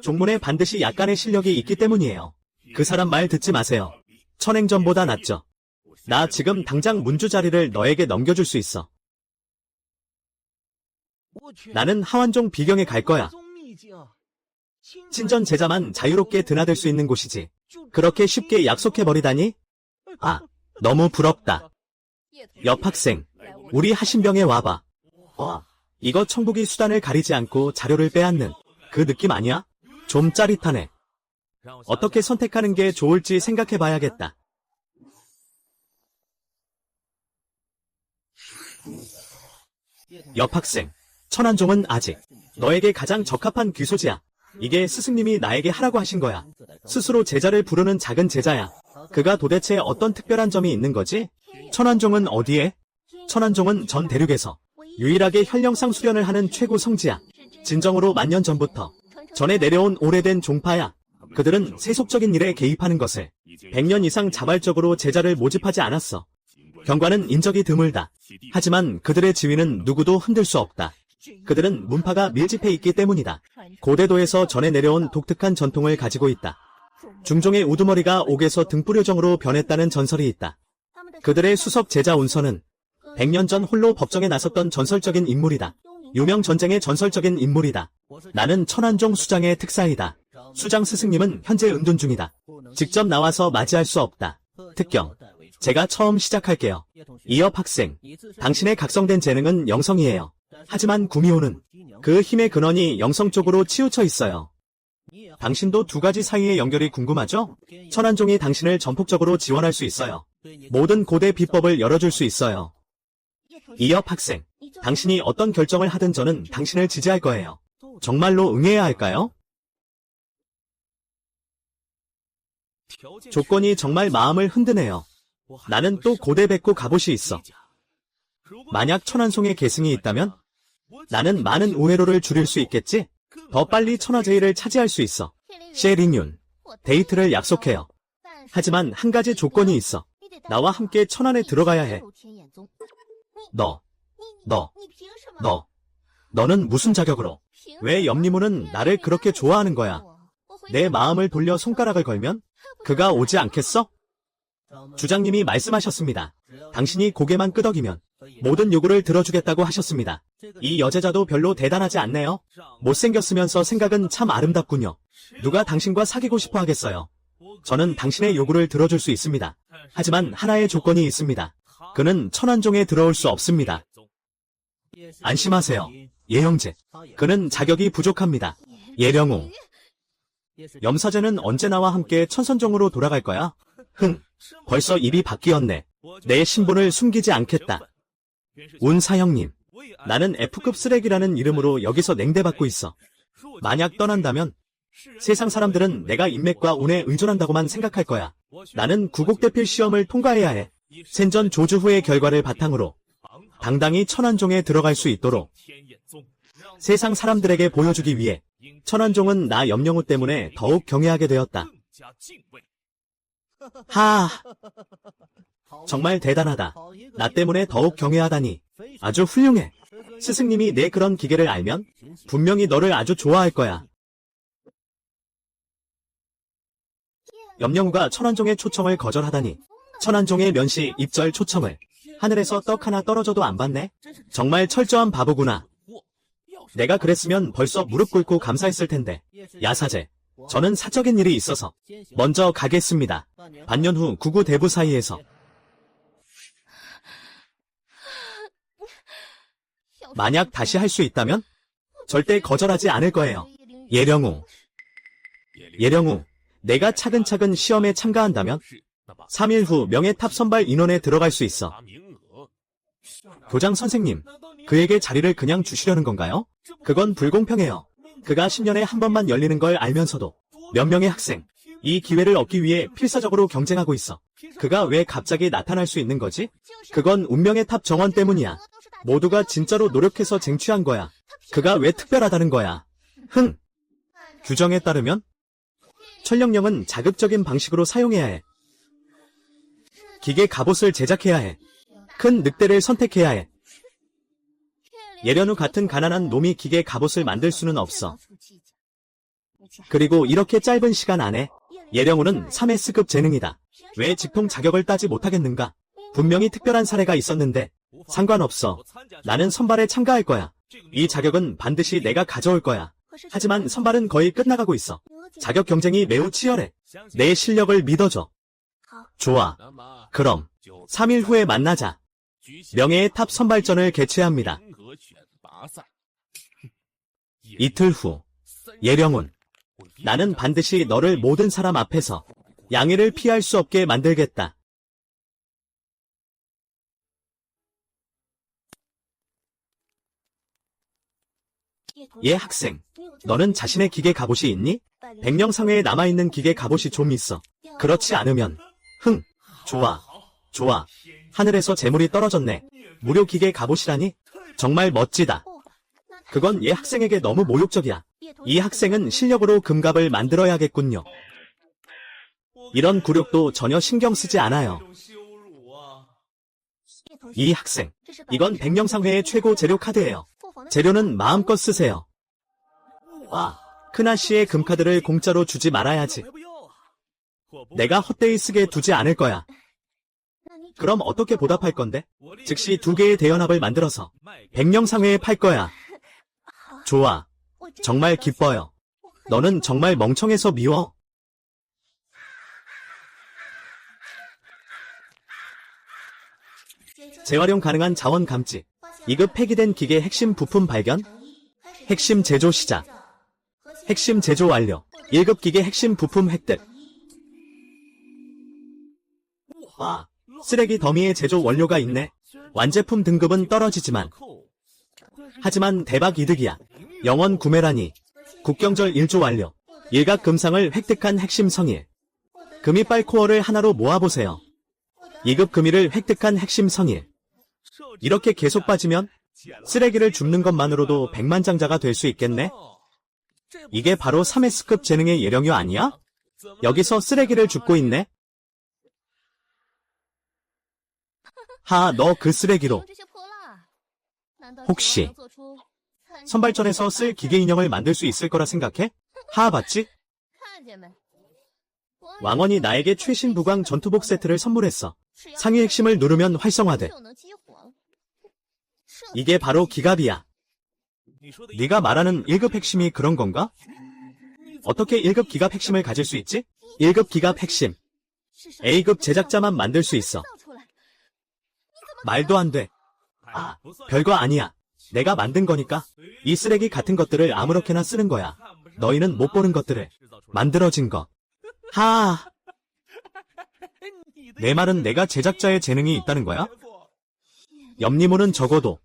종문에 반드시 약간의 실력이 있기 때문이에요. 그 사람 말 듣지 마세요. 천행전보다 낫죠. 나 지금 당장 문주 자리를 너에게 넘겨줄 수 있어. 나는 하완종 비경에 갈 거야. 친전 제자만 자유롭게 드나들 수 있는 곳이지. 그렇게 쉽게 약속해버리다니? 아, 너무 부럽다. 옆 학생, 우리 하신병에 와봐. 이거 청북이 수단을 가리지 않고 자료를 빼앗는 그 느낌 아니야? 좀 짜릿하네. 어떻게 선택하는 게 좋을지 생각해봐야겠다. 옆 학생, 천한종은 아직 너에게 가장 적합한 귀소지야. 이게 스승님이 나에게 하라고 하신 거야. 스스로 제자를 부르는 작은 제자야. 그가 도대체 어떤 특별한 점이 있는 거지? 천한종은 어디에? 천한종은 전 대륙에서 유일하게 현령상 수련을 하는 최고 성지야. 진정으로 만년 전부터 전에 내려온 오래된 종파야. 그들은 세속적인 일에 개입하는 것을 100년 이상 자발적으로 제자를 모집하지 않았어. 경관은 인적이 드물다. 하지만 그들의 지위는 누구도 흔들 수 없다. 그들은 문파가 밀집해 있기 때문이다. 고대도에서 전해 내려온 독특한 전통을 가지고 있다. 중종의 우두머리가 옥에서 등불요정으로 변했다는 전설이 있다. 그들의 수석 제자 운선은 100년 전 홀로 법정에 나섰던 전설적인 인물이다. 유명 전쟁의 전설적인 인물이다. 나는 천한종 수장의 특사이다. 수장 스승님은 현재 은둔 중이다. 직접 나와서 맞이할 수 없다. 특경, 제가 처음 시작할게요. 이업 학생, 당신의 각성된 재능은 영성이에요. 하지만 구미호는 그 힘의 근원이 영성 쪽으로 치우쳐 있어요. 당신도 두 가지 사이의 연결이 궁금하죠? 천한종이 당신을 전폭적으로 지원할 수 있어요. 모든 고대 비법을 열어줄 수 있어요. 이업 학생, 당신이 어떤 결정을 하든 저는 당신을 지지할 거예요. 정말로 응해야 할까요? 조건이 정말 마음을 흔드네요. 나는 또 고대 백구 갑옷이 있어. 만약 천한송에 계승이 있다면 나는 많은 우회로를 줄일 수 있겠지? 더 빨리 천하제일을 차지할 수 있어. 셰링윤, 데이트를 약속해요. 하지만 한 가지 조건이 있어. 나와 함께 천안에 들어가야 해. 너는 무슨 자격으로? 왜 염리무는 나를 그렇게 좋아하는 거야? 내 마음을 돌려 손가락을 걸면 그가 오지 않겠어? 주장님이 말씀하셨습니다. 당신이 고개만 끄덕이면 모든 요구를 들어주겠다고 하셨습니다. 이 여제자도 별로 대단하지 않네요. 못생겼으면서 생각은 참 아름답군요. 누가 당신과 사귀고 싶어 하겠어요. 저는 당신의 요구를 들어줄 수 있습니다. 하지만 하나의 조건이 있습니다. 그는 천한종에 들어올 수 없습니다. 안심하세요. 예형제. 그는 자격이 부족합니다. 예령우. 염사제는 언제 나와 함께 천선종으로 돌아갈 거야? 벌써 입이 바뀌었네. 내 신분을 숨기지 않겠다. 운사형님. 나는 F급 쓰레기라는 이름으로 여기서 냉대받고 있어. 만약 떠난다면 세상 사람들은 내가 인맥과 운에 의존한다고만 생각할 거야. 나는 구국대필 시험을 통과해야 해. 생전 조주 후의 결과를 바탕으로 당당히 천한종에 들어갈 수 있도록 세상 사람들에게 보여주기 위해 천한종은 나 염령우 때문에 더욱 경외하게 되었다. 정말 대단하다. 나 때문에 더욱 경외하다니. 아주 훌륭해. 스승님이 내 그런 기계를 알면 분명히 너를 아주 좋아할 거야. 염령우가 천한종의 초청을 거절하다니. 천한종의 면시 입절 초청을 하늘에서 떡 하나 떨어져도 안 받네? 정말 철저한 바보구나. 내가 그랬으면 벌써 무릎 꿇고 감사했을 텐데. 야사제, 저는 사적인 일이 있어서 먼저 가겠습니다. 반년 후 구구 대부 사이에서. 만약 다시 할 수 있다면 절대 거절하지 않을 거예요. 예령우, 내가 차근차근 시험에 참가한다면 3일 후 명예탑 선발 인원에 들어갈 수 있어. 교장 선생님, 그에게 자리를 그냥 주시려는 건가요? 그건 불공평해요. 그가 10년에 한 번만 열리는 걸 알면서도 몇 명의 학생, 이 기회를 얻기 위해 필사적으로 경쟁하고 있어. 그가 왜 갑자기 나타날 수 있는 거지? 그건 운명의 탑 정원 때문이야. 모두가 진짜로 노력해서 쟁취한 거야. 그가 왜 특별하다는 거야? 규정에 따르면 천령령은 자극적인 방식으로 사용해야 해. 기계 갑옷을 제작해야 해. 큰 늑대를 선택해야 해. 예련우 같은 가난한 놈이 기계 갑옷을 만들 수는 없어. 그리고 이렇게 짧은 시간 안에 예령우는 3S급 재능이다. 왜 직통 자격을 따지 못하겠는가? 분명히 특별한 사례가 있었는데 상관없어. 나는 선발에 참가할 거야. 이 자격은 반드시 내가 가져올 거야. 하지만 선발은 거의 끝나가고 있어. 자격 경쟁이 매우 치열해. 내 실력을 믿어줘. 좋아. 그럼 3일 후에 만나자. 명예의 탑 선발전을 개최합니다. 이틀 후 예령운, 나는 반드시 너를 모든 사람 앞에서 양해를 피할 수 없게 만들겠다. 예 학생, 너는 자신의 기계 갑옷이 있니? 백령상회에 남아있는 기계 갑옷이 좀 있어. 그렇지 않으면 좋아. 좋아. 하늘에서 재물이 떨어졌네. 무료 기계 갑옷이라니? 정말 멋지다. 그건 예 학생에게 너무 모욕적이야. 이 학생은 실력으로 금갑을 만들어야겠군요. 이런 굴욕도 전혀 신경 쓰지 않아요. 이 학생, 이건 백령상회의 최고 재료 카드예요. 재료는 마음껏 쓰세요. 와, 큰아씨의 금카드를 공짜로 주지 말아야지. 내가 헛되이 쓰게 두지 않을 거야. 그럼 어떻게 보답할 건데? 즉시 2개의 대연합을 만들어서 백령상회에 팔 거야. 좋아. 정말 기뻐요. 너는 정말 멍청해서 미워. 재활용 가능한 자원 감지. 2급 폐기된 기계 핵심 부품 발견. 핵심 제조 시작. 핵심 제조 완료. 1급 기계 핵심 부품 획득. 와, 쓰레기 더미의 제조 원료가 있네. 완제품 등급은 떨어지지만 하지만 대박 이득이야. 영원 구매라니. 국경절 1조 완료. 일각 금상을 획득한 핵심 성일. 금이빨 코어를 하나로 모아보세요. 2급 금이를 획득한 핵심 성일. 이렇게 계속 빠지면 쓰레기를 줍는 것만으로도 백만장자가 될 수 있겠네? 이게 바로 3S급 재능의 예령유 아니야? 여기서 쓰레기를 줍고 있네? 하, 너 그 쓰레기로 혹시 선발전에서 쓸 기계 인형을 만들 수 있을 거라 생각해? 하, 봤지? 왕원이 나에게 최신 부광 전투복 세트를 선물했어. 상위 핵심을 누르면 활성화돼. 이게 바로 기갑이야. 네가 말하는 1급 핵심이 그런 건가? 어떻게 1급 기갑 핵심을 가질 수 있지? 1급 기갑 핵심. A급 제작자만 만들 수 있어. 말도 안 돼. 아, 별거 아니야. 내가 만든 거니까. 이 쓰레기 같은 것들을 아무렇게나 쓰는 거야. 너희는 못 보는 것들을. 만들어진 거. 하. 내 말은 내가 제작자의 재능이 있다는 거야? 염리모는 적어도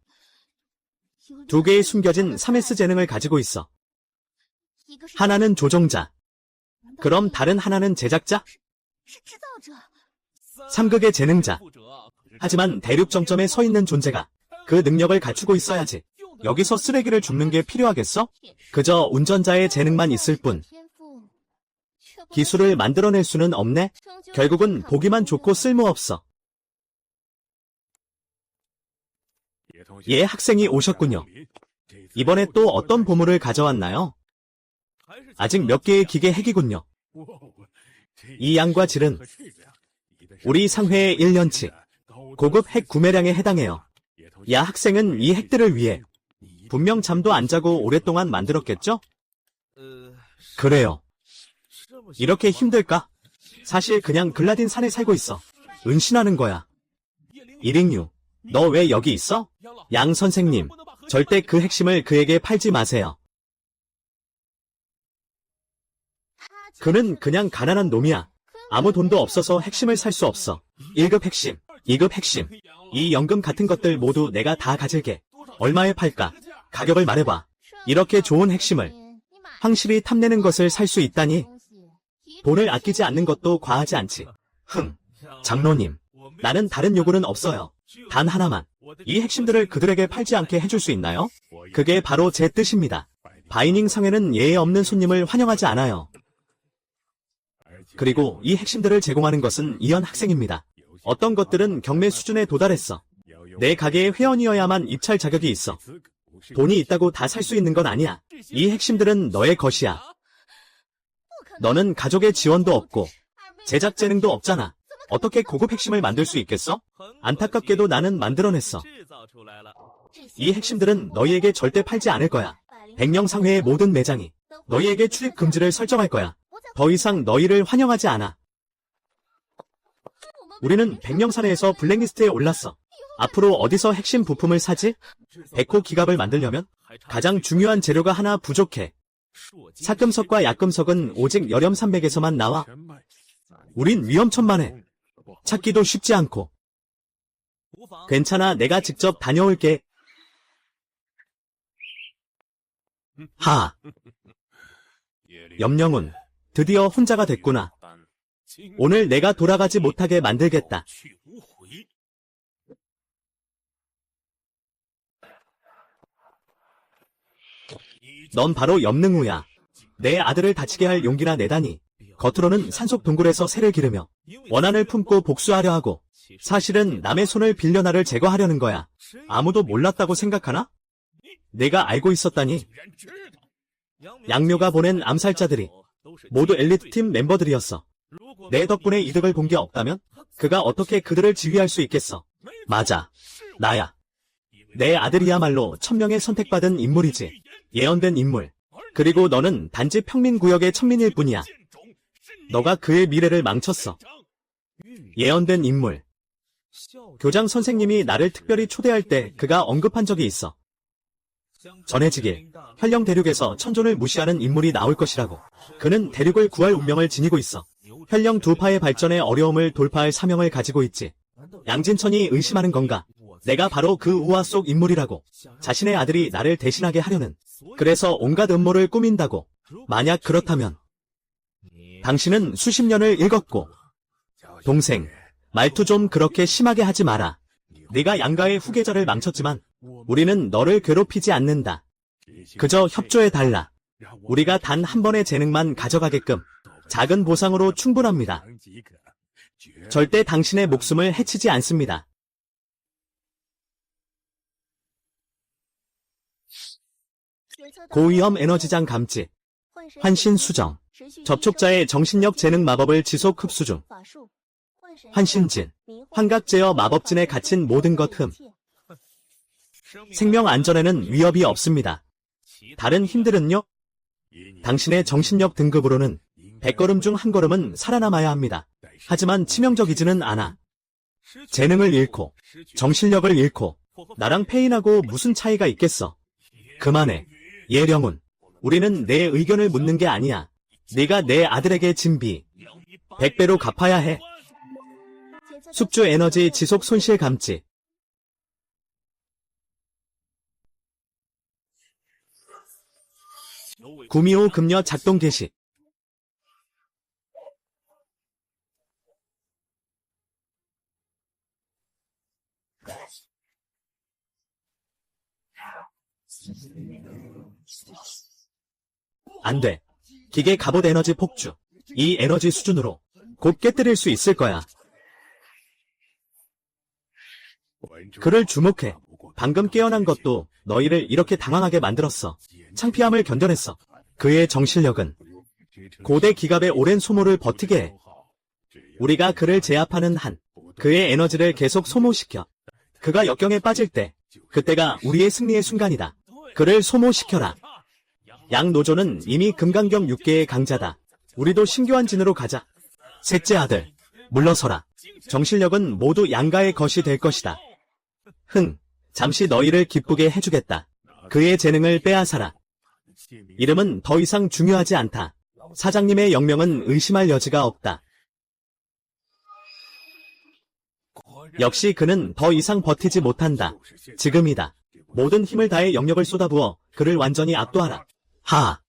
2개의 숨겨진 3S 재능을 가지고 있어. 하나는 조종자. 그럼 다른 하나는 제작자? 3극의 재능자. 하지만 대륙 정점에 서 있는 존재가 그 능력을 갖추고 있어야지. 여기서 쓰레기를 줍는 게 필요하겠어? 그저 운전자의 재능만 있을 뿐. 기술을 만들어낼 수는 없네? 결국은 보기만 좋고 쓸모없어. 예, 학생이 오셨군요. 이번에 또 어떤 보물을 가져왔나요? 아직 몇 개의 기계 핵이군요. 이 양과 질은 우리 상회의 1년치 고급 핵 구매량에 해당해요. 야, 학생은 이 핵들을 위해 분명 잠도 안 자고 오랫동안 만들었겠죠? 그래요. 이렇게 힘들까? 사실 그냥 글라딘 산에 살고 있어. 은신하는 거야. 이링유, 너 왜 여기 있어? 양 선생님, 절대 그 핵심을 그에게 팔지 마세요. 그는 그냥 가난한 놈이야. 아무 돈도 없어서 핵심을 살 수 없어. 1급 핵심, 2급 핵심, 이 연금 같은 것들 모두 내가 다 가질게. 얼마에 팔까? 가격을 말해봐. 이렇게 좋은 핵심을 황실이 탐내는 것을 살 수 있다니. 돈을 아끼지 않는 것도 과하지 않지. 장로님, 나는 다른 요구는 없어요. 단 하나만. 이 핵심들을 그들에게 팔지 않게 해줄 수 있나요? 그게 바로 제 뜻입니다. 바이닝 상회는 예의 없는 손님을 환영하지 않아요. 그리고 이 핵심들을 제공하는 것은 이현 학생입니다. 어떤 것들은 경매 수준에 도달했어. 내 가게의 회원이어야만 입찰 자격이 있어. 돈이 있다고 다 살 수 있는 건 아니야. 이 핵심들은 너의 것이야. 너는 가족의 지원도 없고 제작 재능도 없잖아. 어떻게 고급 핵심을 만들 수 있겠어? 안타깝게도 나는 만들어냈어. 이 핵심들은 너희에게 절대 팔지 않을 거야. 백령상회의 모든 매장이 너희에게 출입 금지를 설정할 거야. 더 이상 너희를 환영하지 않아. 우리는 백령사내에서 블랙리스트에 올랐어. 앞으로 어디서 핵심 부품을 사지? 백호 기갑을 만들려면 가장 중요한 재료가 하나 부족해. 사금석과 약금석은 오직 여렴 산맥에서만 나와. 우린 위험천만해. 찾기도 쉽지 않고. 괜찮아, 내가 직접 다녀올게. 하. 염령훈, 드디어 혼자가 됐구나. 오늘 내가 돌아가지 못하게 만들겠다. 넌 바로 염능우야. 내 아들을 다치게 할 용기나 내다니. 겉으로는 산속 동굴에서 새를 기르며 원한을 품고 복수하려 하고 사실은 남의 손을 빌려 나를 제거하려는 거야. 아무도 몰랐다고 생각하나? 내가 알고 있었다니. 양묘가 보낸 암살자들이 모두 엘리트팀 멤버들이었어. 내 덕분에 이득을 본 게 없다면 그가 어떻게 그들을 지휘할 수 있겠어. 맞아, 나야. 내 아들이야말로 천명에 선택받은 인물이지. 예언된 인물. 그리고 너는 단지 평민구역의 천민일 뿐이야. 너가 그의 미래를 망쳤어. 예언된 인물. 교장 선생님이 나를 특별히 초대할 때 그가 언급한 적이 있어. 전해지길 현령 대륙에서 천존을 무시하는 인물이 나올 것이라고. 그는 대륙을 구할 운명을 지니고 있어. 현령 두 파의 발전의 어려움을 돌파할 사명을 가지고 있지. 양진천이 의심하는 건가? 내가 바로 그 우화 속 인물이라고. 자신의 아들이 나를 대신하게 하려는. 그래서 온갖 음모를 꾸민다고. 만약 그렇다면 당신은 수십 년을 읽었고. 동생, 말투 좀 그렇게 심하게 하지 마라. 네가 양가의 후계자를 망쳤지만 우리는 너를 괴롭히지 않는다. 그저 협조해달라. 우리가 단 한 번의 재능만 가져가게끔. 작은 보상으로 충분합니다. 절대 당신의 목숨을 해치지 않습니다. 고위험 에너지장 감지, 환신 수정, 접촉자의 정신력 재능 마법을 지속 흡수 중. 환신진, 환각 제어 마법진에 갇힌 모든 것 흠. 생명 안전에는 위협이 없습니다. 다른 힘들은요? 당신의 정신력 등급으로는 100걸음 중 한 걸음은 살아남아야 합니다. 하지만 치명적이지는 않아. 재능을 잃고 정신력을 잃고 나랑 페인하고 무슨 차이가 있겠어. 그만해. 예령훈, 우리는 내 의견을 묻는 게 아니야. 네가 내 아들에게 진비 100배로 갚아야 해. 숙주 에너지 지속 손실 감지. 구미호 급여 작동 개시. 안 돼. 기계 갑옷 에너지 폭주. 이 에너지 수준으로 곧 깨뜨릴 수 있을 거야. 그를 주목해. 방금 깨어난 것도 너희를 이렇게 당황하게 만들었어. 창피함을 견뎌냈어. 그의 정신력은 고대 기갑의 오랜 소모를 버티게 해. 우리가 그를 제압하는 한 그의 에너지를 계속 소모시켜. 그가 역경에 빠질 때 그때가 우리의 승리의 순간이다. 그를 소모시켜라. 양 노조는 이미 금강경 6개의 강자다. 우리도 신교한 진으로 가자. 셋째 아들, 물러서라. 정신력은 모두 양가의 것이 될 것이다. 흥, 잠시 너희를 기쁘게 해주겠다. 그의 재능을 빼앗아라. 이름은 더 이상 중요하지 않다. 사장님의 영명은 의심할 여지가 없다. 역시 그는 더 이상 버티지 못한다. 지금이다. 모든 힘을 다해 영역을 쏟아부어 그를 완전히 압도하라. 하.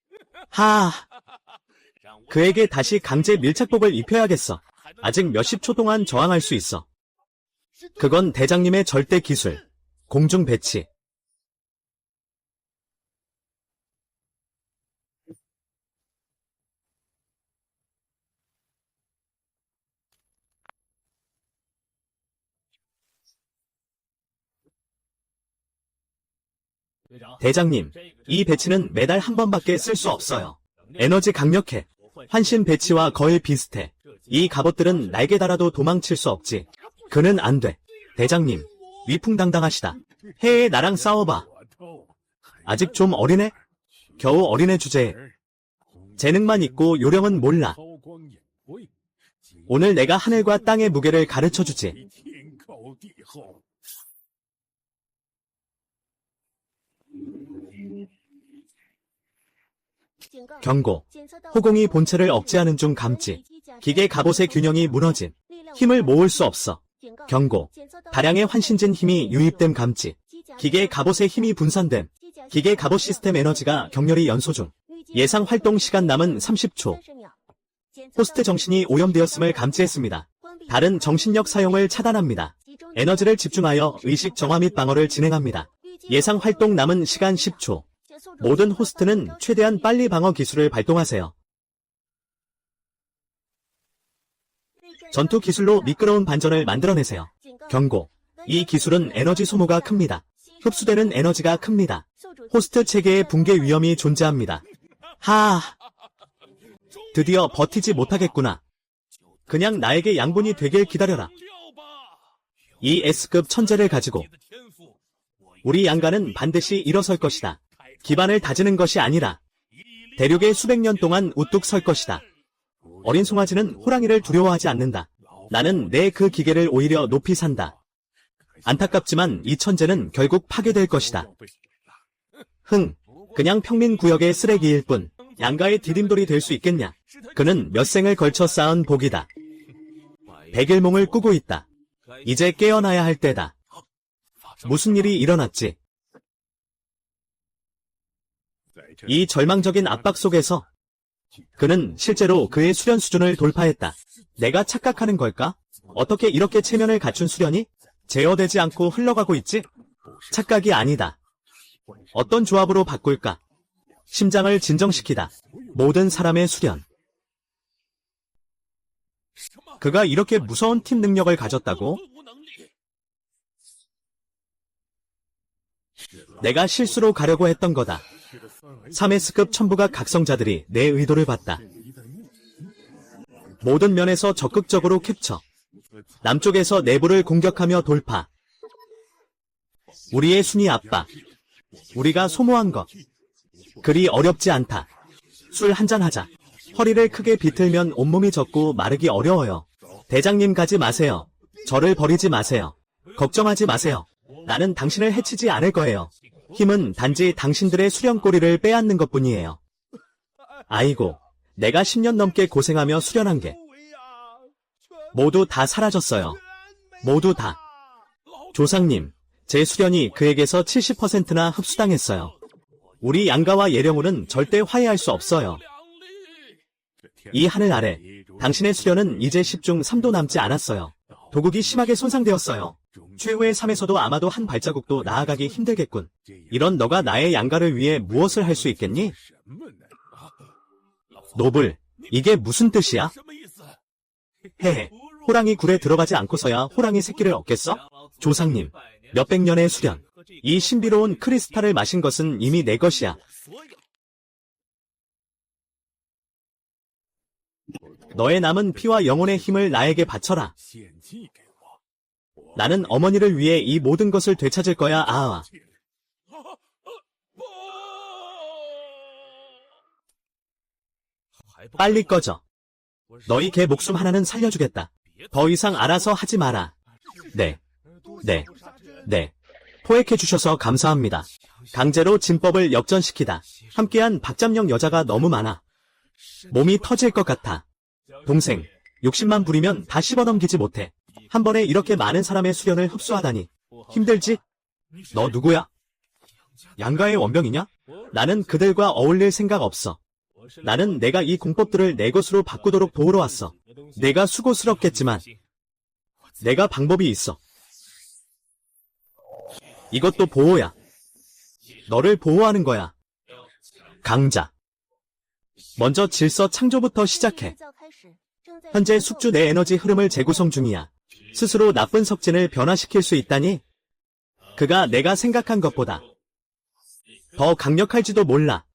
그에게 다시 강제 밀착복을 입혀야겠어. 아직 몇십 초 동안 저항할 수 있어. 그건 대장님의 절대 기술. 공중 배치. 대장님, 이 배치는 매달 한 번밖에 쓸 수 없어요. 에너지 강력해. 환신 배치와 거의 비슷해. 이 갑옷들은 날개 달아도 도망칠 수 없지. 그는 안 돼. 대장님, 위풍당당하시다. 해에 나랑 싸워봐. 아직 좀 어리네? 겨우 어린애 주제에. 재능만 있고 요령은 몰라. 오늘 내가 하늘과 땅의 무게를 가르쳐주지. 경고. 호공이 본체를 억제하는 중 감지. 기계 갑옷의 균형이 무너짐. 힘을 모을 수 없어. 경고. 다량의 환신진 힘이 유입됨 감지. 기계 갑옷의 힘이 분산됨. 기계 갑옷 시스템 에너지가 격렬히 연소 중. 예상 활동 시간 남은 30초. 호스트 정신이 오염되었음을 감지했습니다. 다른 정신력 사용을 차단합니다. 에너지를 집중하여 의식 정화 및 방어를 진행합니다. 예상 활동 남은 시간 10초. 모든 호스트는 최대한 빨리 방어 기술을 발동하세요. 전투 기술로 미끄러운 반전을 만들어내세요. 경고. 이 기술은 에너지 소모가 큽니다. 흡수되는 에너지가 큽니다. 호스트 체계의 붕괴 위험이 존재합니다. 드디어 버티지 못하겠구나. 그냥 나에게 양분이 되길 기다려라. 이 S급 천재를 가지고 우리 양가는 반드시 일어설 것이다. 기반을 다지는 것이 아니라 대륙에 수백 년 동안 우뚝 설 것이다. 어린 송아지는 호랑이를 두려워하지 않는다. 나는 내 그 기계를 오히려 높이 산다. 안타깝지만 이 천재는 결국 파괴될 것이다. 그냥 평민구역의 쓰레기일 뿐. 양가의 디딤돌이 될 수 있겠냐? 그는 몇 생을 걸쳐 쌓은 복이다. 백일몽을 꾸고 있다. 이제 깨어나야 할 때다. 무슨 일이 일어났지? 이 절망적인 압박 속에서 그는 실제로 그의 수련 수준을 돌파했다. 내가 착각하는 걸까? 어떻게 이렇게 체면을 갖춘 수련이 제어되지 않고 흘러가고 있지? 착각이 아니다. 어떤 조합으로 바꿀까? 심장을 진정시키다. 모든 사람의 수련. 그가 이렇게 무서운 팀 능력을 가졌다고? 내가 실수로 가려고 했던 거다. 3S급 천부가 각성자들이 내 의도를 봤다. 모든 면에서 적극적으로 캡처. 남쪽에서 내부를 공격하며 돌파. 우리의 순위 압박. 우리가 소모한 것. 그리 어렵지 않다. 술 한잔 하자. 허리를 크게 비틀면 온몸이 젖고 마르기 어려워요. 대장님 가지 마세요. 저를 버리지 마세요. 걱정하지 마세요. 나는 당신을 해치지 않을 거예요. 힘은 단지 당신들의 수련꼬리를 빼앗는 것뿐이에요. 아이고, 내가 10년 넘게 고생하며 수련한 게 모두 다 사라졌어요. 모두 다. 조상님, 제 수련이 그에게서 70%나 흡수당했어요. 우리 양가와 예령우는 절대 화해할 수 없어요. 이 하늘 아래, 당신의 수련은 이제 10중 3도 남지 않았어요. 도국이 심하게 손상되었어요. 최후의 삶에서도 아마도 한 발자국도 나아가기 힘들겠군. 이런 너가 나의 양가를 위해 무엇을 할 수 있겠니? 노블, 이게 무슨 뜻이야? 헤헤, 호랑이 굴에 들어가지 않고서야 호랑이 새끼를 얻겠어? 조상님, 몇백 년의 수련. 이 신비로운 크리스탈을 마신 것은 이미 내 것이야. 너의 남은 피와 영혼의 힘을 나에게 바쳐라. 나는 어머니를 위해 이 모든 것을 되찾을 거야. 빨리 꺼져. 너희 개 목숨 하나는 살려주겠다. 더 이상 알아서 하지 마라. 네. 포획해주셔서 감사합니다. 강제로 진법을 역전시키다. 함께한 박잠영 여자가 너무 많아. 몸이 터질 것 같아. 동생, 욕심만 부리면 다 씹어넘기지 못해. 한 번에 이렇게 많은 사람의 수련을 흡수하다니. 힘들지? 너 누구야? 양가의 원병이냐? 나는 그들과 어울릴 생각 없어. 나는 내가 이 공법들을 내 것으로 바꾸도록 도우러 왔어. 내가 수고스럽겠지만 내가 방법이 있어. 이것도 보호야. 너를 보호하는 거야. 강자. 먼저 질서 창조부터 시작해. 현재 숙주 내 에너지 흐름을 재구성 중이야. 스스로 나쁜 섭진을 변화시킬 수 있다니? 그가 내가 생각한 것보다 더 강력할지도 몰라.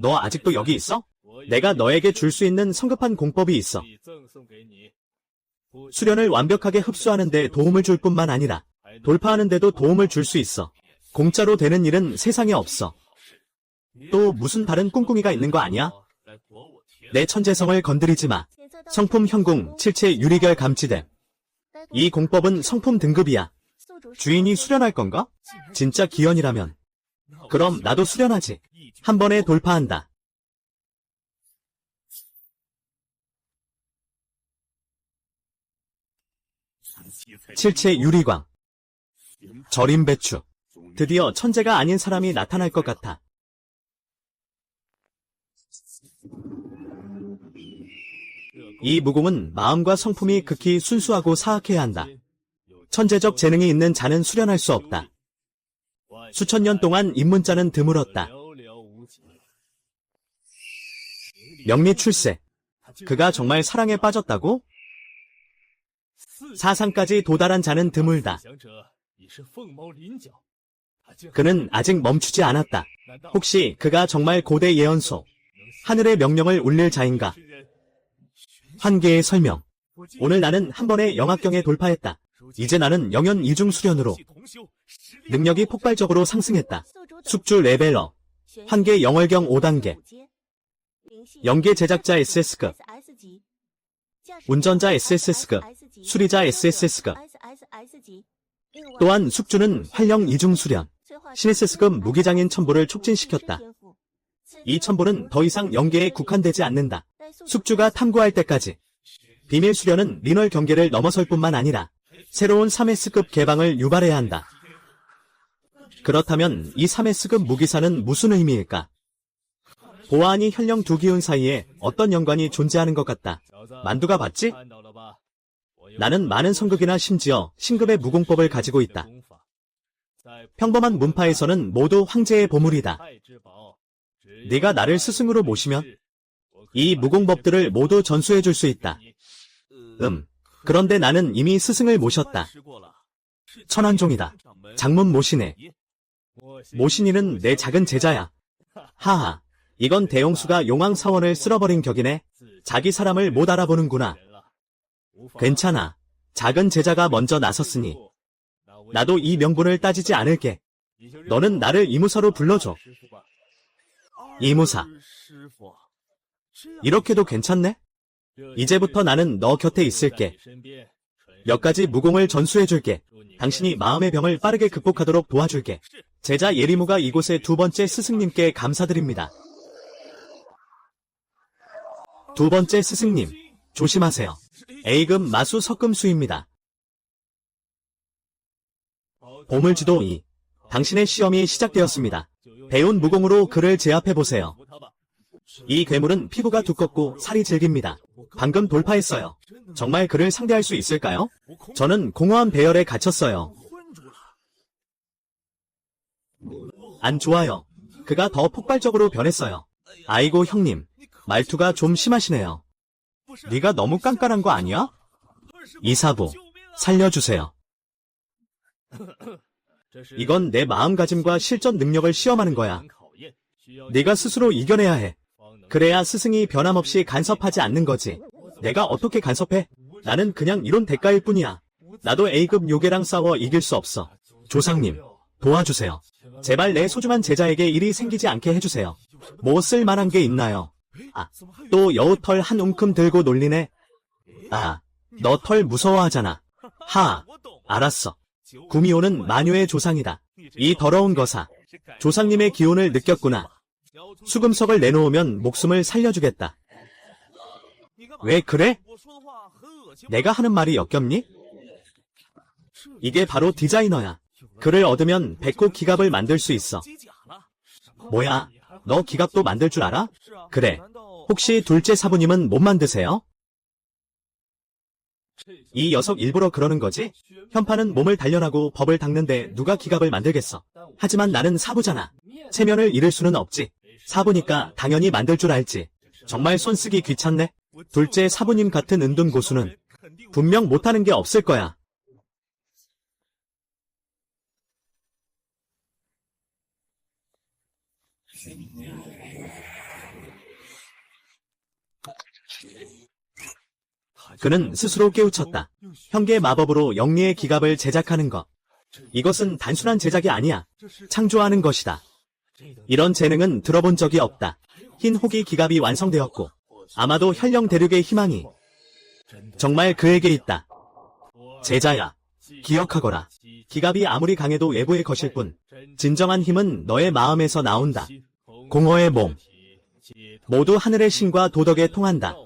너 아직도 여기 있어? 내가 너에게 줄 수 있는 성급한 공법이 있어. 수련을 완벽하게 흡수하는 데 도움을 줄 뿐만 아니라 돌파하는 데도 도움을 줄 수 있어. 공짜로 되는 일은 세상에 없어. 또 무슨 다른 꿍꿍이가 있는 거 아니야? 내 천재성을 건드리지 마. 성품 현궁, 칠체 유리결 감치됨. 이 공법은 성품 등급이야. 주인이 수련할 건가? 진짜 기연이라면. 그럼 나도 수련하지. 한 번에 돌파한다. 칠체 유리광. 절임 배추. 드디어 천재가 아닌 사람이 나타날 것 같아. 이 무공은 마음과 성품이 극히 순수하고 사악해야 한다. 천재적 재능이 있는 자는 수련할 수 없다. 수천 년 동안 입문자는 드물었다. 명리출세. 그가 정말 사랑에 빠졌다고? 사상까지 도달한 자는 드물다. 그는 아직 멈추지 않았다. 혹시 그가 정말 고대 예언소, 하늘의 명령을 울릴 자인가? 환계의 설명. 오늘 나는 한 번에 영합경에 돌파했다. 이제 나는 영연 이중 수련으로 능력이 폭발적으로 상승했다. 숙주 레벨러. 환계 영월경 5단계. 영계 제작자 SS급. 운전자 SSS급. 수리자 SSS급. 또한 숙주는 활령 이중 수련. 신SS급 무기장인 첨보를 촉진시켰다. 이 첨보는 더 이상 영계에 국한되지 않는다. 숙주가 탐구할 때까지. 비밀 수련은 리널 경계를 넘어설 뿐만 아니라 새로운 3S급 개방을 유발해야 한다. 그렇다면 이 3S급 무기사는 무슨 의미일까? 보아하니 현령 두 기운 사이에 어떤 연관이 존재하는 것 같다. 만두가 봤지? 나는 많은 성극이나 심지어 신급의 무공법을 가지고 있다. 평범한 문파에서는 모두 황제의 보물이다. 네가 나를 스승으로 모시면 이 무공법들을 모두 전수해 줄 수 있다. 그런데 나는 이미 스승을 모셨다. 천안종이다. 장문 모신애. 모신이는 내 작은 제자야. 하하, 이건 대용수가 용왕사원을 쓸어버린 격이네. 자기 사람을 못 알아보는구나. 괜찮아. 작은 제자가 먼저 나섰으니 나도 이 명분을 따지지 않을게. 너는 나를 이무사로 불러줘. 이무사. 이렇게도 괜찮네? 이제부터 나는 너 곁에 있을게. 몇 가지 무공을 전수해줄게. 당신이 마음의 병을 빠르게 극복하도록 도와줄게. 제자 예리무가 이곳의 두 번째 스승님께 감사드립니다. 두 번째 스승님, 조심하세요. A급 마수 석금수입니다. 보물지도 2. 당신의 시험이 시작되었습니다. 배운 무공으로 그를 제압해보세요. 이 괴물은 피부가 두껍고 살이 질깁니다. 방금 돌파했어요. 정말 그를 상대할 수 있을까요? 저는 공허한 배열에 갇혔어요. 안 좋아요. 그가 더 폭발적으로 변했어요. 아이고 형님, 말투가 좀 심하시네요. 네가 너무 깐깐한 거 아니야? 이사부, 살려주세요. 이건 내 마음가짐과 실전 능력을 시험하는 거야. 네가 스스로 이겨내야 해. 그래야 스승이 변함없이 간섭하지 않는 거지. 내가 어떻게 간섭해? 나는 그냥 이론 대가일 뿐이야. 나도 A급 요괴랑 싸워 이길 수 없어. 조상님, 도와주세요. 제발 내 소중한 제자에게 일이 생기지 않게 해주세요. 뭐 쓸만한 게 있나요? 아, 또 여우털 한 움큼 들고 놀리네. 아, 너 털 무서워하잖아. 하, 알았어. 구미호는 마녀의 조상이다. 이 더러운 거사. 조상님의 기운을 느꼈구나. 수금석을 내놓으면 목숨을 살려주겠다. 왜 그래? 내가 하는 말이 역겹니? 이게 바로 디자이너야. 그를 얻으면 백호 기갑을 만들 수 있어. 뭐야? 너 기갑도 만들 줄 알아? 그래. 혹시 둘째 사부님은 못 만드세요? 이 녀석 일부러 그러는 거지? 현파는 몸을 단련하고 법을 닦는데 누가 기갑을 만들겠어. 하지만 나는 사부잖아. 체면을 잃을 수는 없지. 사부니까 당연히 만들 줄 알지. 정말 손쓰기 귀찮네. 둘째 사부님 같은 은둔 고수는 분명 못하는 게 없을 거야. 그는 스스로 깨우쳤다. 형계 마법으로 영리의 기갑을 제작하는 것. 이것은 단순한 제작이 아니야. 창조하는 것이다. 이런 재능은 들어본 적이 없다. 흰 호기 기갑이 완성되었고 아마도 현령 대륙의 희망이 정말 그에게 있다. 제자야, 기억하거라. 기갑이 아무리 강해도 외부의 것일 뿐 진정한 힘은 너의 마음에서 나온다. 공허의 몸. 모두 하늘의 신과 도덕에 통한다.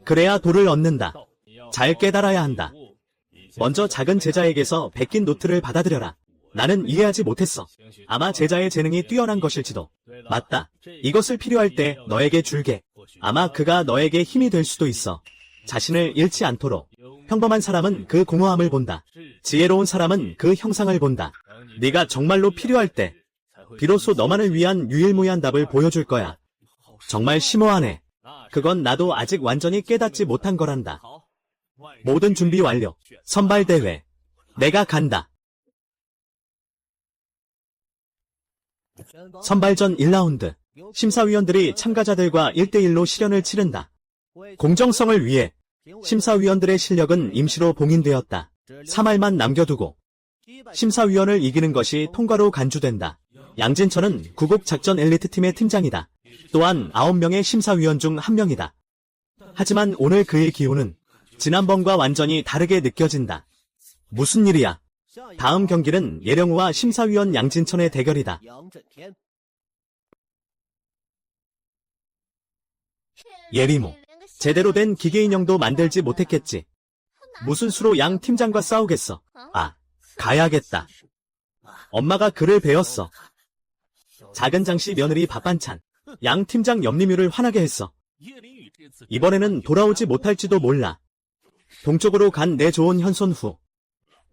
그래야 도를 얻는다. 잘 깨달아야 한다. 먼저 작은 제자에게서 베낀 노트를 받아들여라. 나는 이해하지 못했어. 아마 제자의 재능이 뛰어난 것일지도. 맞다. 이것을 필요할 때 너에게 줄게. 아마 그가 너에게 힘이 될 수도 있어. 자신을 잃지 않도록. 평범한 사람은 그 공허함을 본다. 지혜로운 사람은 그 형상을 본다. 네가 정말로 필요할 때 비로소 너만을 위한 유일무이한 답을 보여줄 거야. 정말 심오하네. 그건 나도 아직 완전히 깨닫지 못한 거란다. 모든 준비 완료. 선발대회. 내가 간다. 선발전 1라운드. 심사위원들이 참가자들과 1대1로 실연을 치른다. 공정성을 위해 심사위원들의 실력은 임시로 봉인되었다. 3알만 남겨두고 심사위원을 이기는 것이 통과로 간주된다. 양진천은 구국 작전 엘리트팀의 팀장이다. 또한 9명의 심사위원 중 1명이다. 하지만 오늘 그의 기운은 지난번과 완전히 다르게 느껴진다. 무슨 일이야? 다음 경기는 예령우와 심사위원 양진천의 대결이다. 예리모. 제대로 된 기계인형도 만들지 못했겠지. 무슨 수로 양 팀장과 싸우겠어. 아, 가야겠다. 엄마가 글을 배웠어. 작은 장씨 며느리 밥 반찬. 양 팀장 염리뮤를 화나게 했어. 이번에는 돌아오지 못할지도 몰라. 동쪽으로 간 내 좋은 현손 후.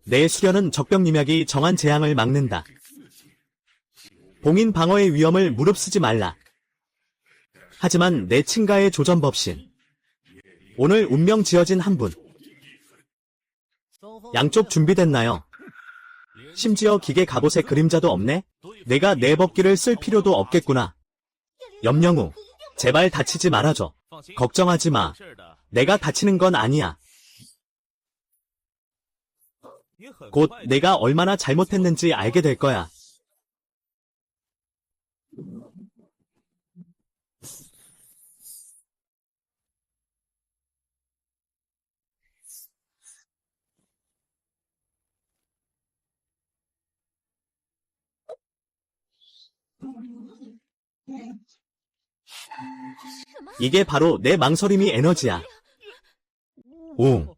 내 수련은 적병림약이 정한 재앙을 막는다. 봉인 방어의 위험을 무릅쓰지 말라. 하지만 내 친가의 조전법신. 오늘 운명 지어진 한 분. 양쪽 준비됐나요? 심지어 기계 갑옷의 그림자도 없네? 내가 내 법기를 쓸 필요도 없겠구나. 염령우, 제발 다치지 말아줘. 걱정하지 마. 내가 다치는 건 아니야. 곧 내가 얼마나 잘못했는지 알게 될 거야. 이게 바로 내 망설임이 에너지야. 오.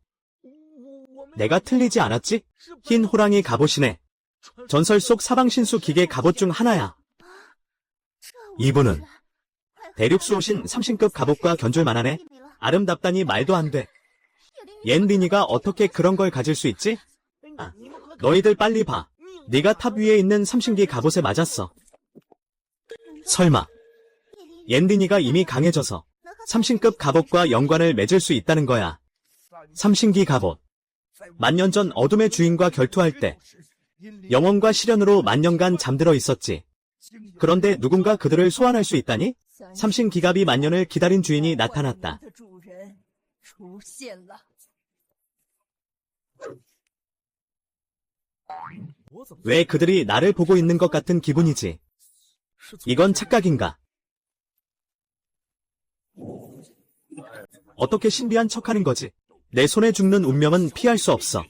내가 틀리지 않았지? 흰 호랑이 갑옷이네. 전설 속 사방신수 기계 갑옷 중 하나야. 이분은 대륙수 오신 3신급 갑옷과 견줄만하네. 아름답다니 말도 안 돼. 옌 리니가 어떻게 그런 걸 가질 수 있지? 아, 너희들 빨리 봐. 네가 탑 위에 있는 3신기 갑옷에 맞았어. 설마 옌 리니가 이미 강해져서 3신급 갑옷과 연관을 맺을 수 있다는 거야. 3신기 갑옷. 만년 전 어둠의 주인과 결투할 때 영혼과 시련으로 만년간 잠들어 있었지. 그런데 누군가 그들을 소환할 수 있다니? 삼신기갑이 만년을 기다린 주인이 나타났다. 왜 그들이 나를 보고 있는 것 같은 기분이지? 이건 착각인가? 어떻게 신비한 척하는 거지? 내 손에 죽는 운명은 피할 수 없어.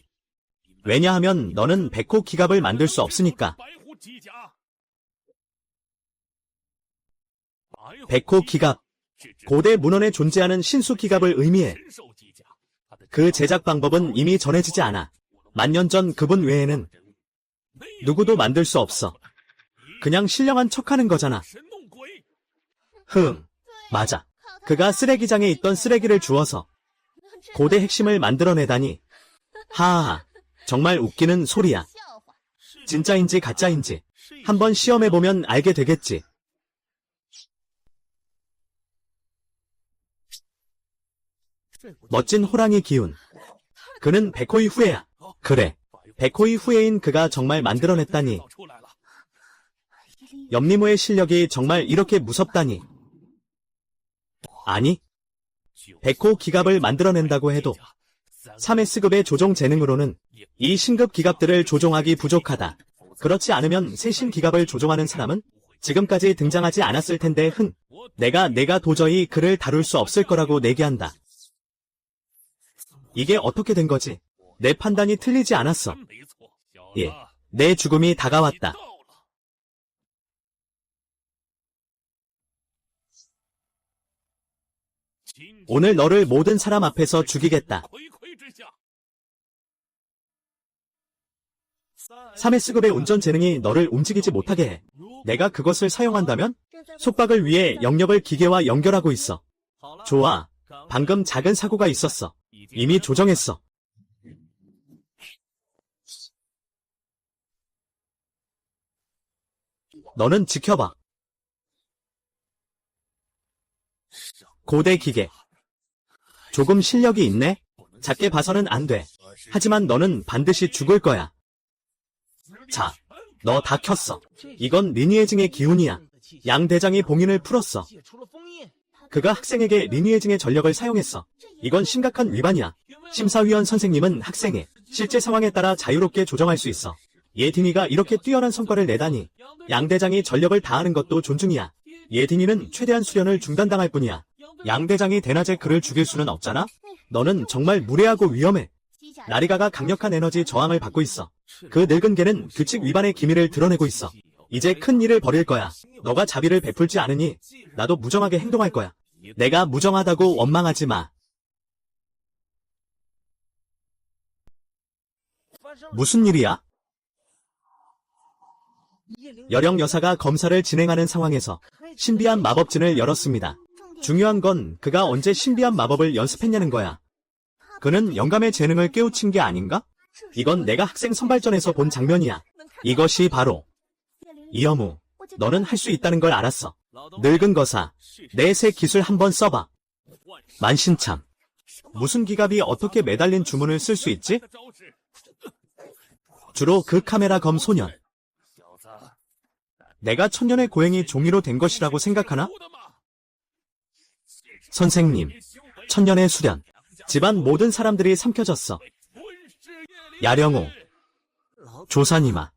왜냐하면 너는 백호 기갑을 만들 수 없으니까. 백호 기갑. 고대 문헌에 존재하는 신수 기갑을 의미해. 그 제작 방법은 이미 전해지지 않아. 만년 전 그분 외에는 누구도 만들 수 없어. 그냥 신령한 척하는 거잖아. 맞아. 그가 쓰레기장에 있던 쓰레기를 주워서 고대 핵심을 만들어내다니. 하하하. 정말 웃기는 소리야. 진짜인지 가짜인지 한번 시험해보면 알게 되겠지. 멋진 호랑이 기운. 그는 백호의 후예야. 그래. 백호의 후예인 그가 정말 만들어냈다니. 염리무의 실력이 정말 이렇게 무섭다니. 아니, 100호 기갑을 만들어낸다고 해도 3S급의 조종 재능으로는 이 신급 기갑들을 조종하기 부족하다. 그렇지 않으면 세신 기갑을 조종하는 사람은 지금까지 등장하지 않았을 텐데 내가 도저히 그를 다룰 수 없을 거라고 내기한다. 이게 어떻게 된 거지? 내 판단이 틀리지 않았어. 예, 내 죽음이 다가왔다. 오늘 너를 모든 사람 앞에서 죽이겠다. 3S급의 운전 재능이 너를 움직이지 못하게 해. 내가 그것을 사용한다면? 속박을 위해 영역을 기계와 연결하고 있어. 좋아. 방금 작은 사고가 있었어. 이미 조정했어. 너는 지켜봐. 고대 기계. 조금 실력이 있네? 작게 봐서는 안 돼. 하지만 너는 반드시 죽을 거야. 자, 너 다 켰어. 이건 리니에징의 기운이야. 양 대장이 봉인을 풀었어. 그가 학생에게 리니에징의 전력을 사용했어. 이건 심각한 위반이야. 심사위원 선생님은 학생의 실제 상황에 따라 자유롭게 조정할 수 있어. 예딩이가 이렇게 뛰어난 성과를 내다니. 양 대장이 전력을 다하는 것도 존중이야. 예딩이는 최대한 수련을 중단당할 뿐이야. 양 대장이 대낮에 그를 죽일 수는 없잖아? 너는 정말 무례하고 위험해. 나리가가 강력한 에너지 저항을 받고 있어. 그 늙은 개는 규칙 위반의 기밀을 드러내고 있어. 이제 큰 일을 벌일 거야. 너가 자비를 베풀지 않으니 나도 무정하게 행동할 거야. 내가 무정하다고 원망하지 마. 무슨 일이야? 여령 여사가 검사를 진행하는 상황에서 신비한 마법진을 열었습니다. 중요한 건 그가 언제 신비한 마법을 연습했냐는 거야. 그는 영감의 재능을 깨우친 게 아닌가? 이건 내가 학생 선발전에서 본 장면이야. 이것이 바로 이여무, 너는 할 수 있다는 걸 알았어. 늙은 거사, 내 새 기술 한번 써봐. 만신참, 무슨 기갑이 어떻게 매달린 주문을 쓸 수 있지? 주로 그 카메라 검 소년. 내가 천년의 고행이 종이로 된 것이라고 생각하나? 선생님, 천년의 수련. 집안 모든 사람들이 삼켜졌어. 야령호, 조사님아.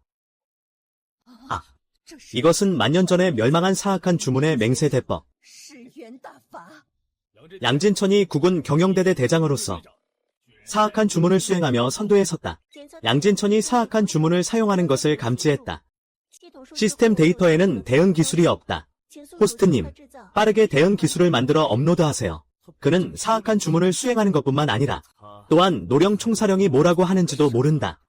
아, 이것은 만년 전에 멸망한 사악한 주문의 맹세대법. 양진천이 국군 경영대대 대장으로서 사악한 주문을 수행하며 선도에 섰다. 양진천이 사악한 주문을 사용하는 것을 감지했다. 시스템 데이터에는 대응 기술이 없다. 호스트님, 빠르게 대응 기술을 만들어 업로드하세요. 그는 사악한 주문을 수행하는 것뿐만 아니라 또한 노령 총사령이 뭐라고 하는지도 모른다.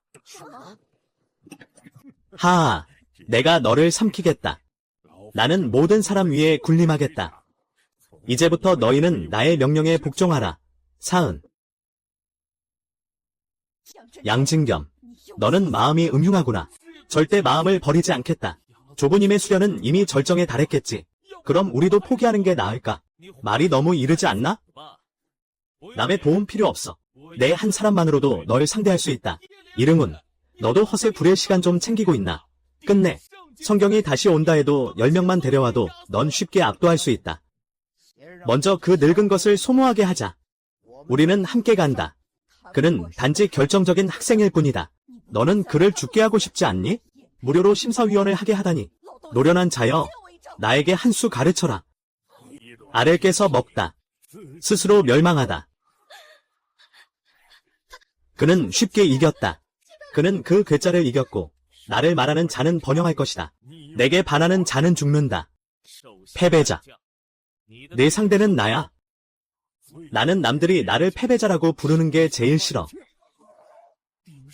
하하, 내가 너를 삼키겠다. 나는 모든 사람 위에 군림하겠다. 이제부터 너희는 나의 명령에 복종하라. 사은. 양진겸, 너는 마음이 음흉하구나. 절대 마음을 버리지 않겠다. 조부님의 수련은 이미 절정에 달했겠지. 그럼 우리도 포기하는 게 나을까? 말이 너무 이르지 않나? 남의 도움 필요 없어. 내 한 사람만으로도 널 상대할 수 있다. 이릉훈, 너도 허세 부릴 시간 좀 챙기고 있나? 끝내. 성경이 다시 온다 해도 10명만 데려와도 넌 쉽게 압도할 수 있다. 먼저 그 늙은 것을 소모하게 하자. 우리는 함께 간다. 그는 단지 결정적인 학생일 뿐이다. 너는 그를 죽게 하고 싶지 않니? 무료로 심사위원을 하게 하다니. 노련한 자여, 나에게 한 수 가르쳐라. 알을 깨서 먹다. 스스로 멸망하다. 그는 쉽게 이겼다. 그는 그 괴짜를 이겼고 나를 말하는 자는 번영할 것이다. 내게 반하는 자는 죽는다. 패배자. 내 상대는 나야. 나는 남들이 나를 패배자라고 부르는 게 제일 싫어.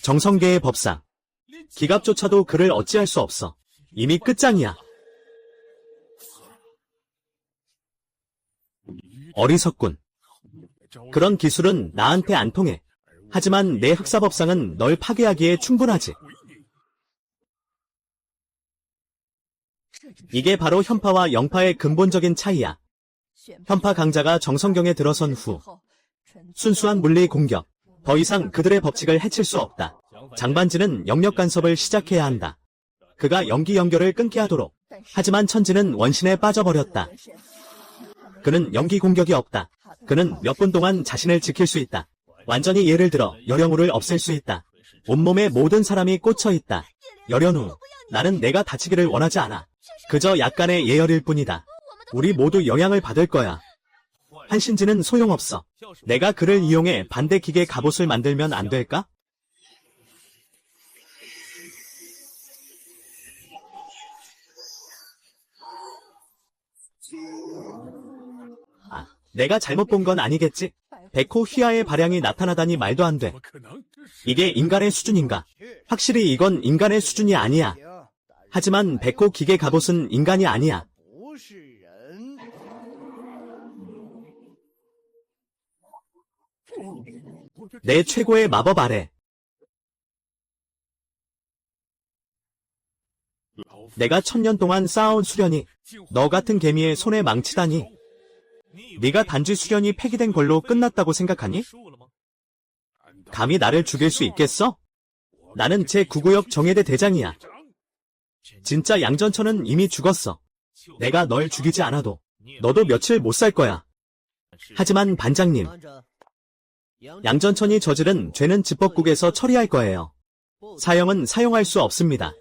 정성계의 법상. 기갑조차도 그를 어찌할 수 없어. 이미 끝장이야. 어리석군. 그런 기술은 나한테 안 통해. 하지만 내 흑사법상은 널 파괴하기에 충분하지. 이게 바로 현파와 영파의 근본적인 차이야. 현파 강자가 정성경에 들어선 후 순수한 물리 공격. 더 이상 그들의 법칙을 해칠 수 없다. 장반지는 영역 간섭을 시작해야 한다. 그가 연기 연결을 끊게 하도록 하지만 천지는 원신에 빠져버렸다. 그는 연기 공격이 없다. 그는 몇 분 동안 자신을 지킬 수 있다. 완전히 예를 들어 여령우를 없앨 수 있다. 온몸에 모든 사람이 꽂혀 있다. 여련우, 나는 내가 다치기를 원하지 않아. 그저 약간의 예열일 뿐이다. 우리 모두 영향을 받을 거야. 한신지는 소용없어. 내가 그를 이용해 반대 기계 갑옷을 만들면 안 될까? 내가 잘못 본 건 아니겠지? 백호 휘하의 발양이 나타나다니 말도 안 돼. 이게 인간의 수준인가? 확실히 이건 인간의 수준이 아니야. 하지만 백호 기계 갑옷은 인간이 아니야. 내 최고의 마법 아래. 내가 1000년 동안 쌓아온 수련이 너 같은 개미의 손에 망치다니. 네가 단지 수련이 폐기된 걸로 끝났다고 생각하니? 감히 나를 죽일 수 있겠어? 나는 제9구역 정예대 대장이야. 진짜 양전천은 이미 죽었어. 내가 널 죽이지 않아도 너도 며칠 못 살 거야. 하지만 반장님, 양전천이 저지른 죄는 집법국에서 처리할 거예요. 사형은 사용할 수 없습니다.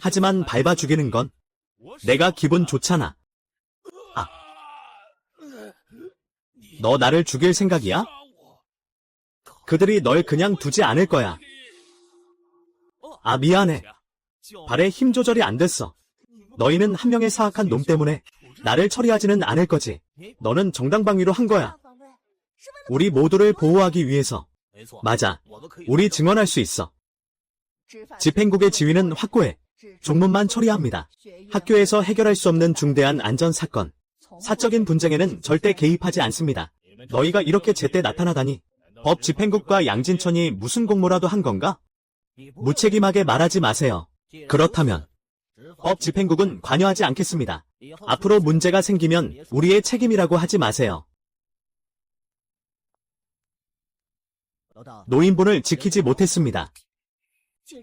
하지만 밟아 죽이는 건 내가 기분 좋잖아. 너 나를 죽일 생각이야? 그들이 널 그냥 두지 않을 거야. 미안해. 발에 힘 조절이 안 됐어. 너희는 한 명의 사악한 놈 때문에 나를 처리하지는 않을 거지. 너는 정당방위로 한 거야. 우리 모두를 보호하기 위해서. 맞아. 우리 증언할 수 있어. 집행국의 지위는 확고해. 종문만 처리합니다. 학교에서 해결할 수 없는 중대한 안전사건, 사적인 분쟁에는 절대 개입하지 않습니다. 너희가 이렇게 제때 나타나다니. 법 집행국과 양진천이 무슨 공모라도 한 건가? 무책임하게 말하지 마세요. 그렇다면 법 집행국은 관여하지 않겠습니다. 앞으로 문제가 생기면 우리의 책임이라고 하지 마세요. 노인분을 지키지 못했습니다.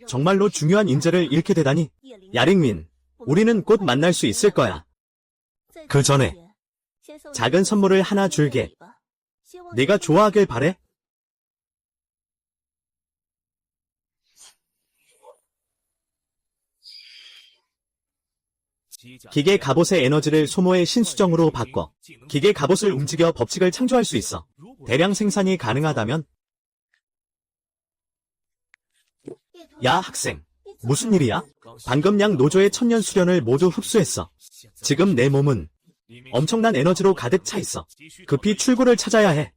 정말로 중요한 인재를 잃게 되다니. 야링민, 우리는 곧 만날 수 있을 거야. 그 전에 작은 선물을 하나 줄게. 네가 좋아하길 바래. 기계 갑옷의 에너지를 소모의 신수정으로 바꿔 기계 갑옷을 움직여 법칙을 창조할 수 있어. 대량 생산이 가능하다면. 야 학생, 무슨 일이야? 방금 양 노조의 1000년 수련을 모두 흡수했어. 지금 내 몸은 엄청난 에너지로 가득 차 있어. 급히 출구를 찾아야 해.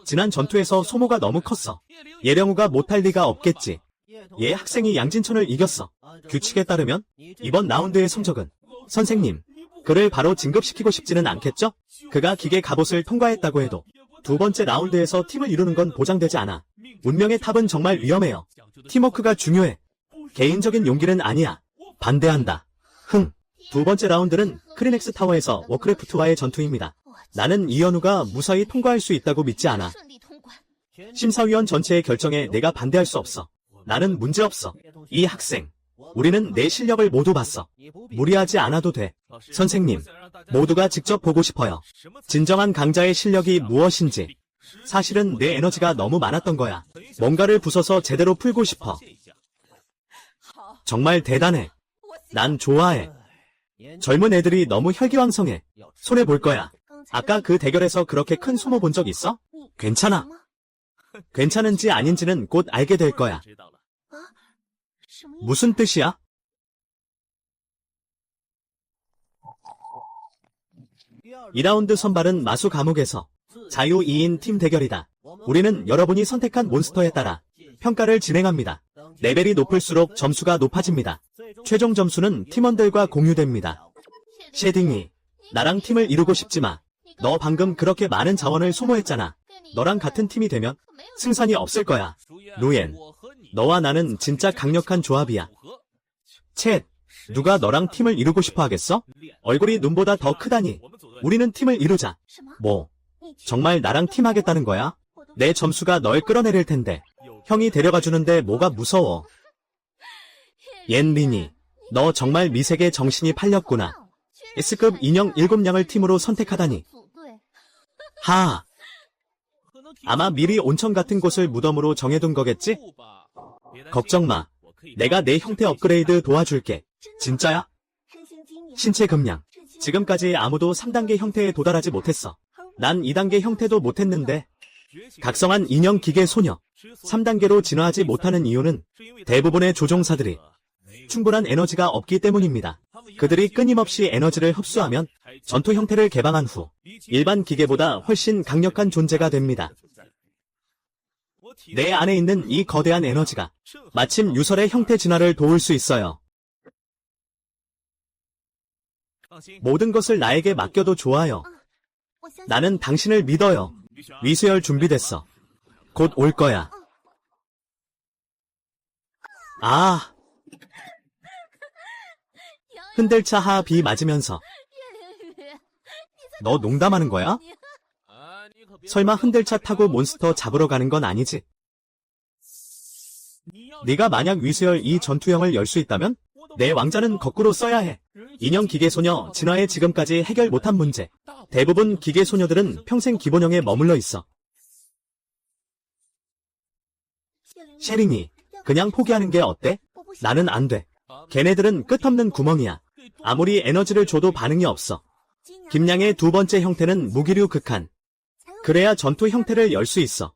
지난 전투에서 소모가 너무 컸어. 예령우가 못할 리가 없겠지. 얘 학생이 양진천을 이겼어. 규칙에 따르면 이번 라운드의 성적은 선생님, 그를 바로 진급시키고 싶지는 않겠죠? 그가 기계 갑옷을 통과했다고 해도 두 번째 라운드에서 팀을 이루는 건 보장되지 않아. 운명의 탑은 정말 위험해요. 팀워크가 중요해. 개인적인 용기는 아니야. 반대한다. 두 번째 라운드는 크리넥스 타워에서 워크래프트와의 전투입니다. 나는 이현우가 무사히 통과할 수 있다고 믿지 않아. 심사위원 전체의 결정에 내가 반대할 수 없어. 나는 문제없어. 이 학생, 우리는 내 실력을 모두 봤어. 무리하지 않아도 돼. 선생님, 모두가 직접 보고 싶어요. 진정한 강자의 실력이 무엇인지. 사실은 내 에너지가 너무 많았던 거야. 뭔가를 부숴서 제대로 풀고 싶어. 정말 대단해. 난 좋아해. 젊은 애들이 너무 혈기왕성해. 손해볼 거야. 아까 그 대결에서 그렇게 큰 소모 본 적 있어? 괜찮아. 괜찮은지 아닌지는 곧 알게 될 거야. 무슨 뜻이야? (2라운드) 선발은 마수 감옥에서 자유 2인 팀 대결이다. 우리는 여러분이 선택한 몬스터에 따라 평가를 진행합니다. 레벨이 높을수록 점수가 높아집니다. 최종 점수는 팀원들과 공유됩니다. 쉐딩이, 나랑 팀을 이루고 싶지 마. 너 방금 그렇게 많은 자원을 소모했잖아. 너랑 같은 팀이 되면 승산이 없을 거야. 루엔, 너와 나는 진짜 강력한 조합이야. 챗, 누가 너랑 팀을 이루고 싶어 하겠어? 얼굴이 눈보다 더 크다니. 우리는 팀을 이루자. 뭐, 정말 나랑 팀하겠다는 거야? 내 점수가 널 끌어내릴 텐데. 형이 데려가 주는데 뭐가 무서워. 옌린이, 너 정말 미색에 정신이 팔렸구나. S급 인형 7냥을 팀으로 선택하다니. 하. 아마 미리 온천 같은 곳을 무덤으로 정해둔 거겠지? 걱정 마. 내가 내 형태 업그레이드 도와줄게. 진짜야? 신체 금량. 지금까지 아무도 3단계 형태에 도달하지 못했어. 난 2단계 형태도 못했는데. 각성한 인형 기계 소녀. 3단계로 진화하지 못하는 이유는 대부분의 조종사들이 충분한 에너지가 없기 때문입니다. 그들이 끊임없이 에너지를 흡수하면 전투 형태를 개방한 후 일반 기계보다 훨씬 강력한 존재가 됩니다. 내 안에 있는 이 거대한 에너지가 마침 유설의 형태 진화를 도울 수 있어요. 모든 것을 나에게 맡겨도 좋아요. 나는 당신을 믿어요. 위수열 준비됐어. 곧 올 거야. 아. 흔들차 하비 맞으면서. 너 농담하는 거야? 설마 흔들차 타고 몬스터 잡으러 가는 건 아니지? 네가 만약 위수열 이 전투형을 열 수 있다면 내 왕자는 거꾸로 써야 해. 인형 기계소녀 진화에 지금까지 해결 못한 문제. 대부분 기계소녀들은 평생 기본형에 머물러 있어. 쉐링이 그냥 포기하는 게 어때? 나는 안 돼. 걔네들은 끝없는 구멍이야. 아무리 에너지를 줘도 반응이 없어. 김양의 두 번째 형태는 무기류 극한. 그래야 전투 형태를 열 수 있어.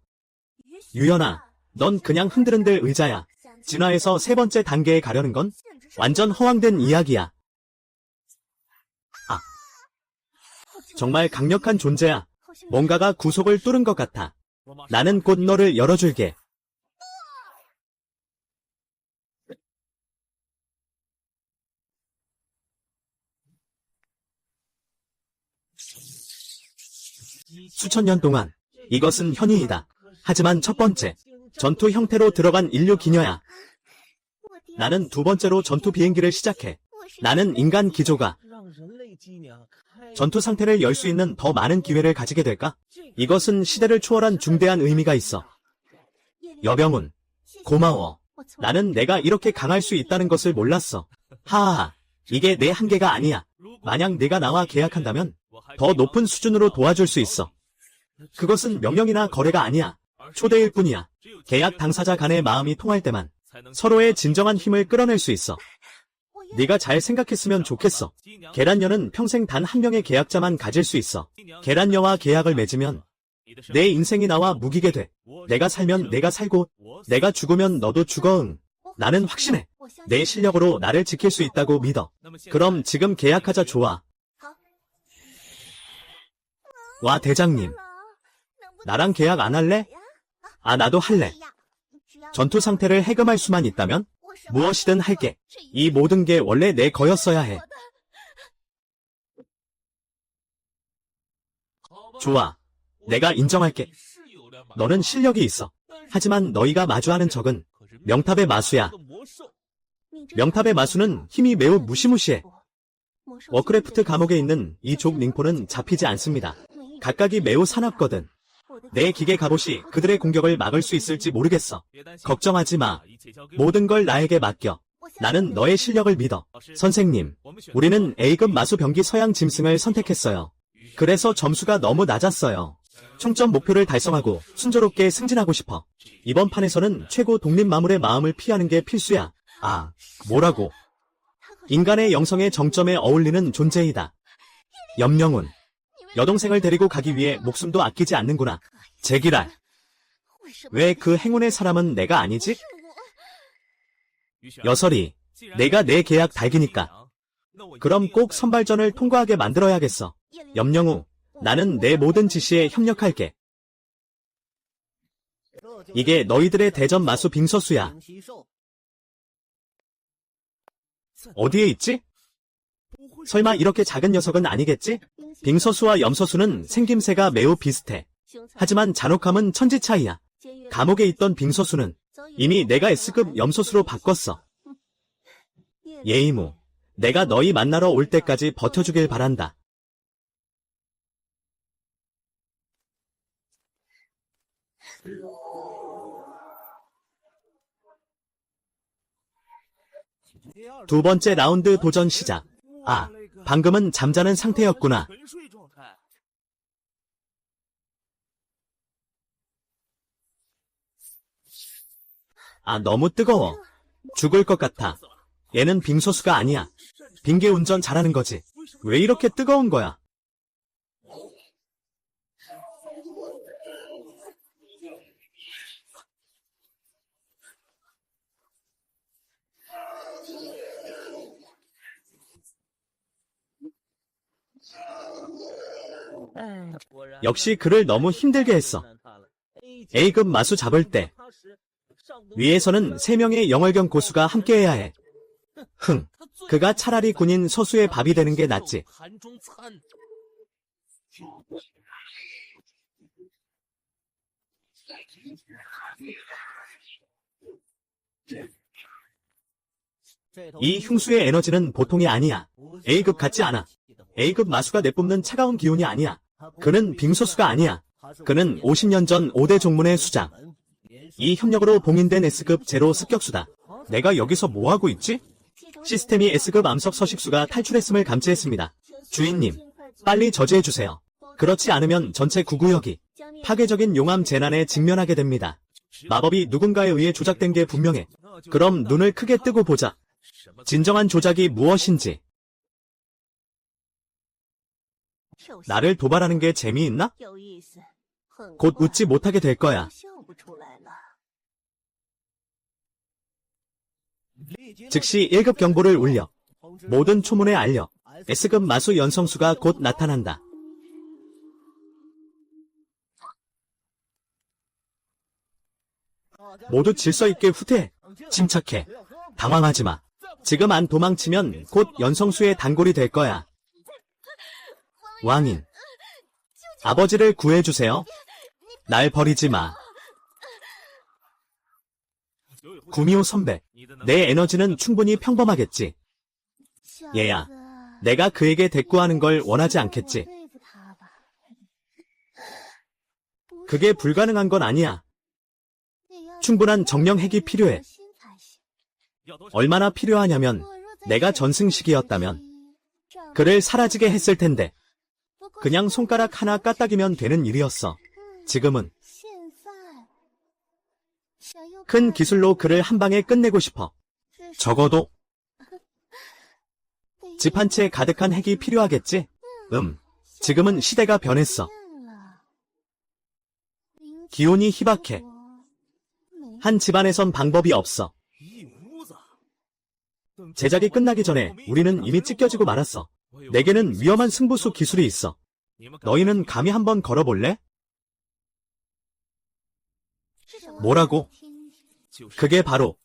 유연아, 넌 그냥 흔들흔들 의자야. 진화에서 세 번째 단계에 가려는 건 완전 허황된 이야기야. 아, 정말 강력한 존재야. 뭔가가 구속을 뚫은 것 같아. 나는 곧 너를 열어줄게. 수천 년 동안 이것은 현이이다. 하지만 첫 번째, 전투 형태로 들어간 인류 기녀야. 나는 두 번째로 전투 비행기를 시작해. 나는 인간 기조가 전투 상태를 열 수 있는 더 많은 기회를 가지게 될까? 이것은 시대를 초월한 중대한 의미가 있어. 여병훈, 고마워. 나는 내가 이렇게 강할 수 있다는 것을 몰랐어. 하하하, 이게 내 한계가 아니야. 만약 네가 나와 계약한다면 더 높은 수준으로 도와줄 수 있어. 그것은 명령이나 거래가 아니야. 초대일 뿐이야. 계약 당사자 간의 마음이 통할 때만 서로의 진정한 힘을 끌어낼 수 있어. 네가 잘 생각했으면 좋겠어. 계란녀는 평생 단 한 명의 계약자만 가질 수 있어. 계란녀와 계약을 맺으면 내 인생이 나와 묵이게 돼. 내가 살면 내가 살고 내가 죽으면 너도 죽어. 응. 나는 확신해. 내 실력으로 나를 지킬 수 있다고 믿어. 그럼 지금 계약하자. 좋아. 와, 대장님. 나랑 계약 안 할래? 아, 나도 할래. 전투 상태를 해금할 수만 있다면 무엇이든 할게. 이 모든 게 원래 내 거였어야 해. 좋아. 내가 인정할게. 너는 실력이 있어. 하지만 너희가 마주하는 적은 명탑의 마수야. 명탑의 마수는 힘이 매우 무시무시해. 워크래프트 감옥에 있는 이 족 링포는 잡히지 않습니다. 각각이 매우 사납거든. 내 기계 갑옷이 그들의 공격을 막을 수 있을지 모르겠어. 걱정하지 마. 모든 걸 나에게 맡겨. 나는 너의 실력을 믿어. 선생님, 우리는 A급 마수 병기 서양 짐승을 선택했어요. 그래서 점수가 너무 낮았어요. 총점 목표를 달성하고 순조롭게 승진하고 싶어. 이번 판에서는 최고 독립 마물의 마음을 피하는 게 필수야. 아, 뭐라고? 인간의 영성의 정점에 어울리는 존재이다. 염영훈, 여동생을 데리고 가기 위해 목숨도 아끼지 않는구나. 제기랄. 왜 그 행운의 사람은 내가 아니지? 여설이, 내가 내 계약 달기니까. 그럼 꼭 선발전을 통과하게 만들어야겠어. 염영우, 나는 내 모든 지시에 협력할게. 이게 너희들의 대전 마수 빙서수야. 어디에 있지? 설마 이렇게 작은 녀석은 아니겠지? 빙서수와 염서수는 생김새가 매우 비슷해. 하지만 잔혹함은 천지 차이야. 감옥에 있던 빙서수는 이미 내가 S급 염소수로 바꿨어. 예이무, 내가 너희 만나러 올 때까지 버텨주길 바란다. 두 번째 라운드 도전 시작. 아, 방금은 잠자는 상태였구나. 아, 너무 뜨거워. 죽을 것 같아. 얘는 빙소수가 아니야. 빙계 운전 잘하는 거지. 왜 이렇게 뜨거운 거야? 역시 그를 너무 힘들게 했어. A급 마수 잡을 때 위에서는 3명의 영월경 고수가 함께해야 해. 흥, 그가 차라리 군인 서수의 밥이 되는 게 낫지. 이 흉수의 에너지는 보통이 아니야. A급 같지 않아. A급 마수가 내뿜는 차가운 기운이 아니야. 그는 빙소수가 아니야. 그는 50년 전 5대 종문의 수장. 이 협력으로 봉인된 S급 제로 습격수다. 내가 여기서 뭐하고 있지? 시스템이 S급 암석 서식수가 탈출했음을 감지했습니다. 주인님, 빨리 저지해주세요. 그렇지 않으면 전체 구구역이 파괴적인 용암 재난에 직면하게 됩니다. 마법이 누군가에 의해 조작된 게 분명해. 그럼 눈을 크게 뜨고 보자. 진정한 조작이 무엇인지. 나를 도발하는 게 재미있나? 곧 웃지 못하게 될 거야. 즉시 1급 경보를 울려. 모든 초문에 알려. S급 마수 연성수가 곧 나타난다. 모두 질서 있게 후퇴해. 침착해. 당황하지 마. 지금 안 도망치면 곧 연성수의 단골이 될 거야. 왕인. 아버지를 구해주세요. 날 버리지 마. 구미호 선배. 내 에너지는 충분히 평범하겠지. 얘야. 내가 그에게 대꾸하는 걸 원하지 않겠지. 그게 불가능한 건 아니야. 충분한 정령핵이 필요해. 얼마나 필요하냐면 내가 전승식이었다면 그를 사라지게 했을 텐데 그냥 손가락 하나 까딱이면 되는 일이었어. 지금은 큰 기술로 그를 한 방에 끝내고 싶어. 적어도 집 한 채 가득한 핵이 필요하겠지? 지금은 시대가 변했어. 기온이 희박해. 한 집안에선 방법이 없어. 제작이 끝나기 전에 우리는 이미 찢겨지고 말았어. 내게는 위험한 승부수 기술이 있어. 너희는 감히 한번 걸어볼래? 뭐라고? 그게 바로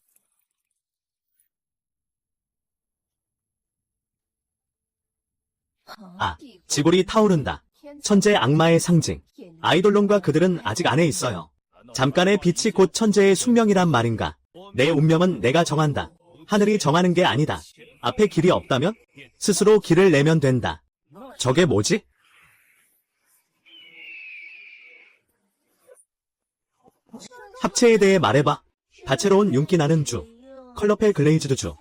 지골이 타오른다. 천재 악마의 상징. 아이돌론과 그들은 아직 안에 있어요. 잠깐의 빛이 곧 천재의 숙명이란 말인가. 내 운명은 내가 정한다. 하늘이 정하는 게 아니다. 앞에 길이 없다면 스스로 길을 내면 된다. 저게 뭐지? 합체에 대해 말해봐. 다채로운 윤기 나는 주, 컬러펠 글레이즈드 주,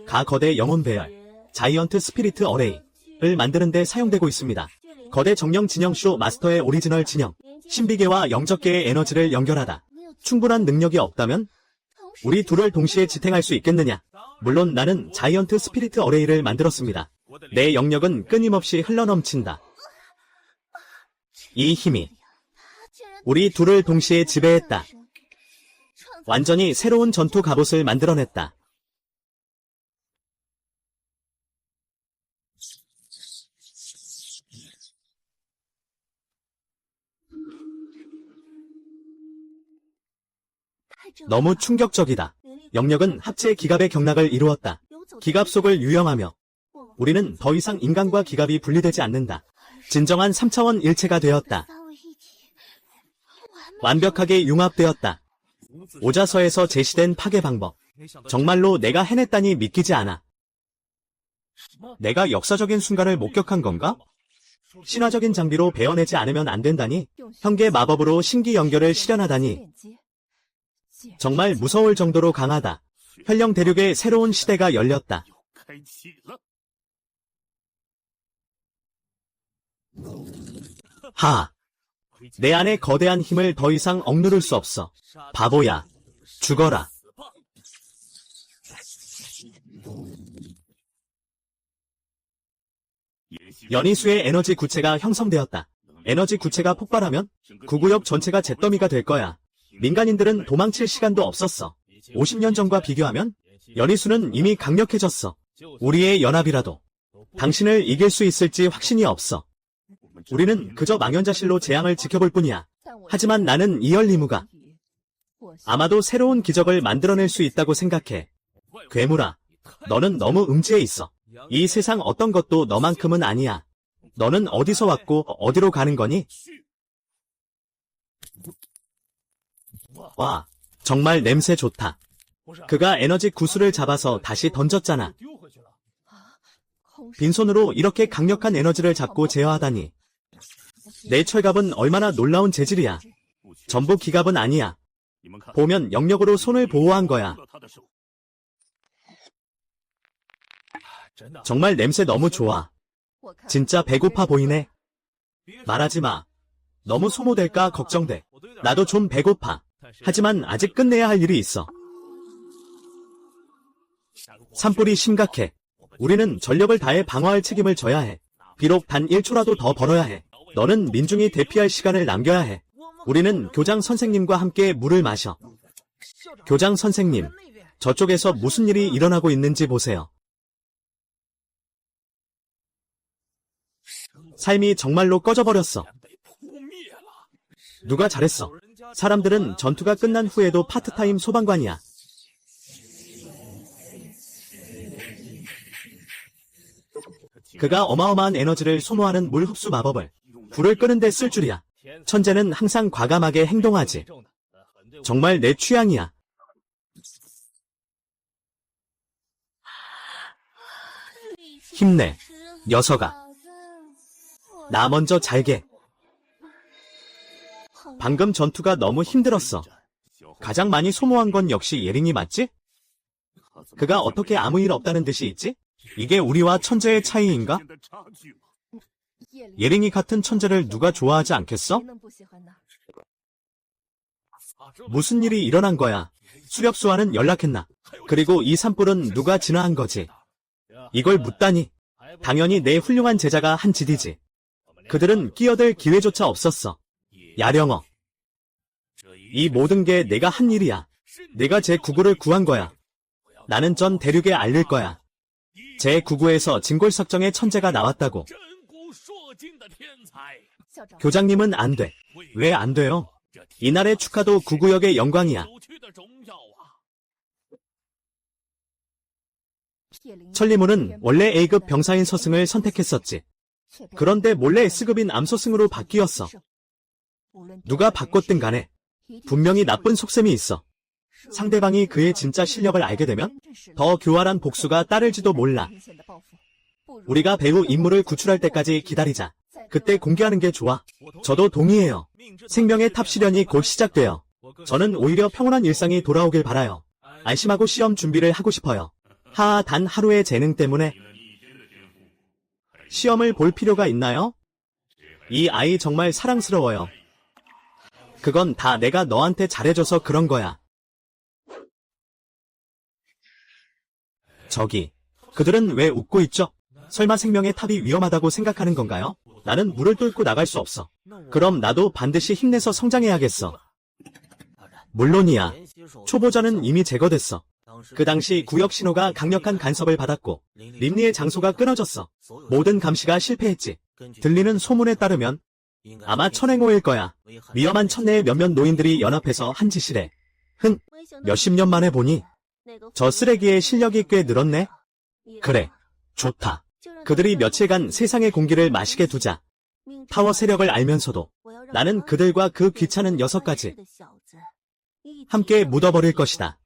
가 거대 영혼 배열, 자이언트 스피리트 어레이를 만드는 데 사용되고 있습니다. 거대 정령 진영쇼 마스터의 오리지널 진영, 신비계와 영적계의 에너지를 연결하다. 충분한 능력이 없다면 우리 둘을 동시에 지탱할 수 있겠느냐? 물론 나는 자이언트 스피리트 어레이를 만들었습니다. 내 영역은 끊임없이 흘러넘친다. 이 힘이 우리 둘을 동시에 지배했다. 완전히 새로운 전투 갑옷을 만들어냈다. 너무 충격적이다. 영역은 합체의 기갑의 경락을 이루었다. 기갑 속을 유영하며 우리는 더 이상 인간과 기갑이 분리되지 않는다. 진정한 3차원 일체가 되었다. 완벽하게 융합되었다. 오자서에서 제시된 파괴 방법. 정말로 내가 해냈다니 믿기지 않아. 내가 역사적인 순간을 목격한 건가? 신화적인 장비로 베어내지 않으면 안 된다니? 현계 마법으로 신기 연결을 실현하다니. 정말 무서울 정도로 강하다. 현령 대륙의 새로운 시대가 열렸다. 하! 내 안의 거대한 힘을 더 이상 억누를 수 없어. 바보야. 죽어라. 연희수의 에너지 구체가 형성되었다. 에너지 구체가 폭발하면 구구역 전체가 잿더미가 될 거야. 민간인들은 도망칠 시간도 없었어. 50년 전과 비교하면 연희수는 이미 강력해졌어. 우리의 연합이라도 당신을 이길 수 있을지 확신이 없어. 우리는 그저 망연자실로 재앙을 지켜볼 뿐이야. 하지만 나는 이열리무가 아마도 새로운 기적을 만들어낼 수 있다고 생각해. 괴물아, 너는 너무 음지에 있어. 이 세상 어떤 것도 너만큼은 아니야. 너는 어디서 왔고 어디로 가는 거니? 와, 정말 냄새 좋다. 그가 에너지 구슬을 잡아서 다시 던졌잖아. 빈손으로 이렇게 강력한 에너지를 잡고 제어하다니. 내 철갑은 얼마나 놀라운 재질이야. 전부 기갑은 아니야. 보면 영역으로 손을 보호한 거야. 정말 냄새 너무 좋아. 진짜 배고파 보이네. 말하지 마. 너무 소모될까 걱정돼. 나도 좀 배고파. 하지만 아직 끝내야 할 일이 있어. 산불이 심각해. 우리는 전력을 다해 방어할 책임을 져야 해. 비록 단 1초라도 더 벌어야 해. 너는 민중이 대피할 시간을 남겨야 해. 우리는 교장 선생님과 함께 물을 마셔. 교장 선생님, 저쪽에서 무슨 일이 일어나고 있는지 보세요. 삶이 정말로 꺼져버렸어. 누가 잘했어. 사람들은 전투가 끝난 후에도 파트타임 소방관이야. 그가 어마어마한 에너지를 소모하는 물 흡수 마법을 불을 끄는 데 쓸 줄이야. 천재는 항상 과감하게 행동하지. 정말 내 취향이야. 힘내, 녀석아. 나 먼저 잘게. 방금 전투가 너무 힘들었어. 가장 많이 소모한 건 역시 예링이 맞지? 그가 어떻게 아무 일 없다는 듯이 있지? 이게 우리와 천재의 차이인가? 예링이 같은 천재를 누가 좋아하지 않겠어? 무슨 일이 일어난 거야? 수렵수와는 연락했나? 그리고 이 산불은 누가 진화한 거지? 이걸 묻다니. 당연히 내 훌륭한 제자가 한 짓이지. 그들은 끼어들 기회조차 없었어. 야령어. 이 모든 게 내가 한 일이야. 내가 제9구를 구한 거야. 나는 전 대륙에 알릴 거야. 제9구에서 진골석정의 천재가 나왔다고. 교장님은 안 돼. 왜 안 돼요? 이날의 축하도 9구역의 영광이야. 천리문은 원래 A급 병사인 서승을 선택했었지. 그런데 몰래 S급인 암서승으로 바뀌었어. 누가 바꿨든 간에 분명히 나쁜 속셈이 있어. 상대방이 그의 진짜 실력을 알게 되면 더 교활한 복수가 따를지도 몰라. 우리가 배우 인물을 구출할 때까지 기다리자. 그때 공개하는 게 좋아. 저도 동의해요. 생명의 탑 시련이 곧 시작돼요. 저는 오히려 평온한 일상이 돌아오길 바라요. 안심하고 시험 준비를 하고 싶어요. 단 하루의 재능 때문에 시험을 볼 필요가 있나요? 이 아이 정말 사랑스러워요. 그건 다 내가 너한테 잘해줘서 그런 거야. 저기, 그들은 왜 웃고 있죠? 설마 생명의 탑이 위험하다고 생각하는 건가요? 나는 물을 뚫고 나갈 수 없어. 그럼 나도 반드시 힘내서 성장해야겠어. 물론이야. 초보자는 이미 제거됐어. 그 당시 구역 신호가 강력한 간섭을 받았고 림리의 장소가 끊어졌어. 모든 감시가 실패했지. 들리는 소문에 따르면 아마 천행호일 거야. 위험한 천내의 몇몇 노인들이 연합해서 한 짓이래. 몇십 년 만에 보니 저 쓰레기의 실력이 꽤 늘었네. 그래, 좋다. 그들이 며칠간 세상의 공기를 마시게 두자. 파워 세력을 알면서도 나는 그들과 그 귀찮은 녀석까지 함께 묻어버릴 것이다.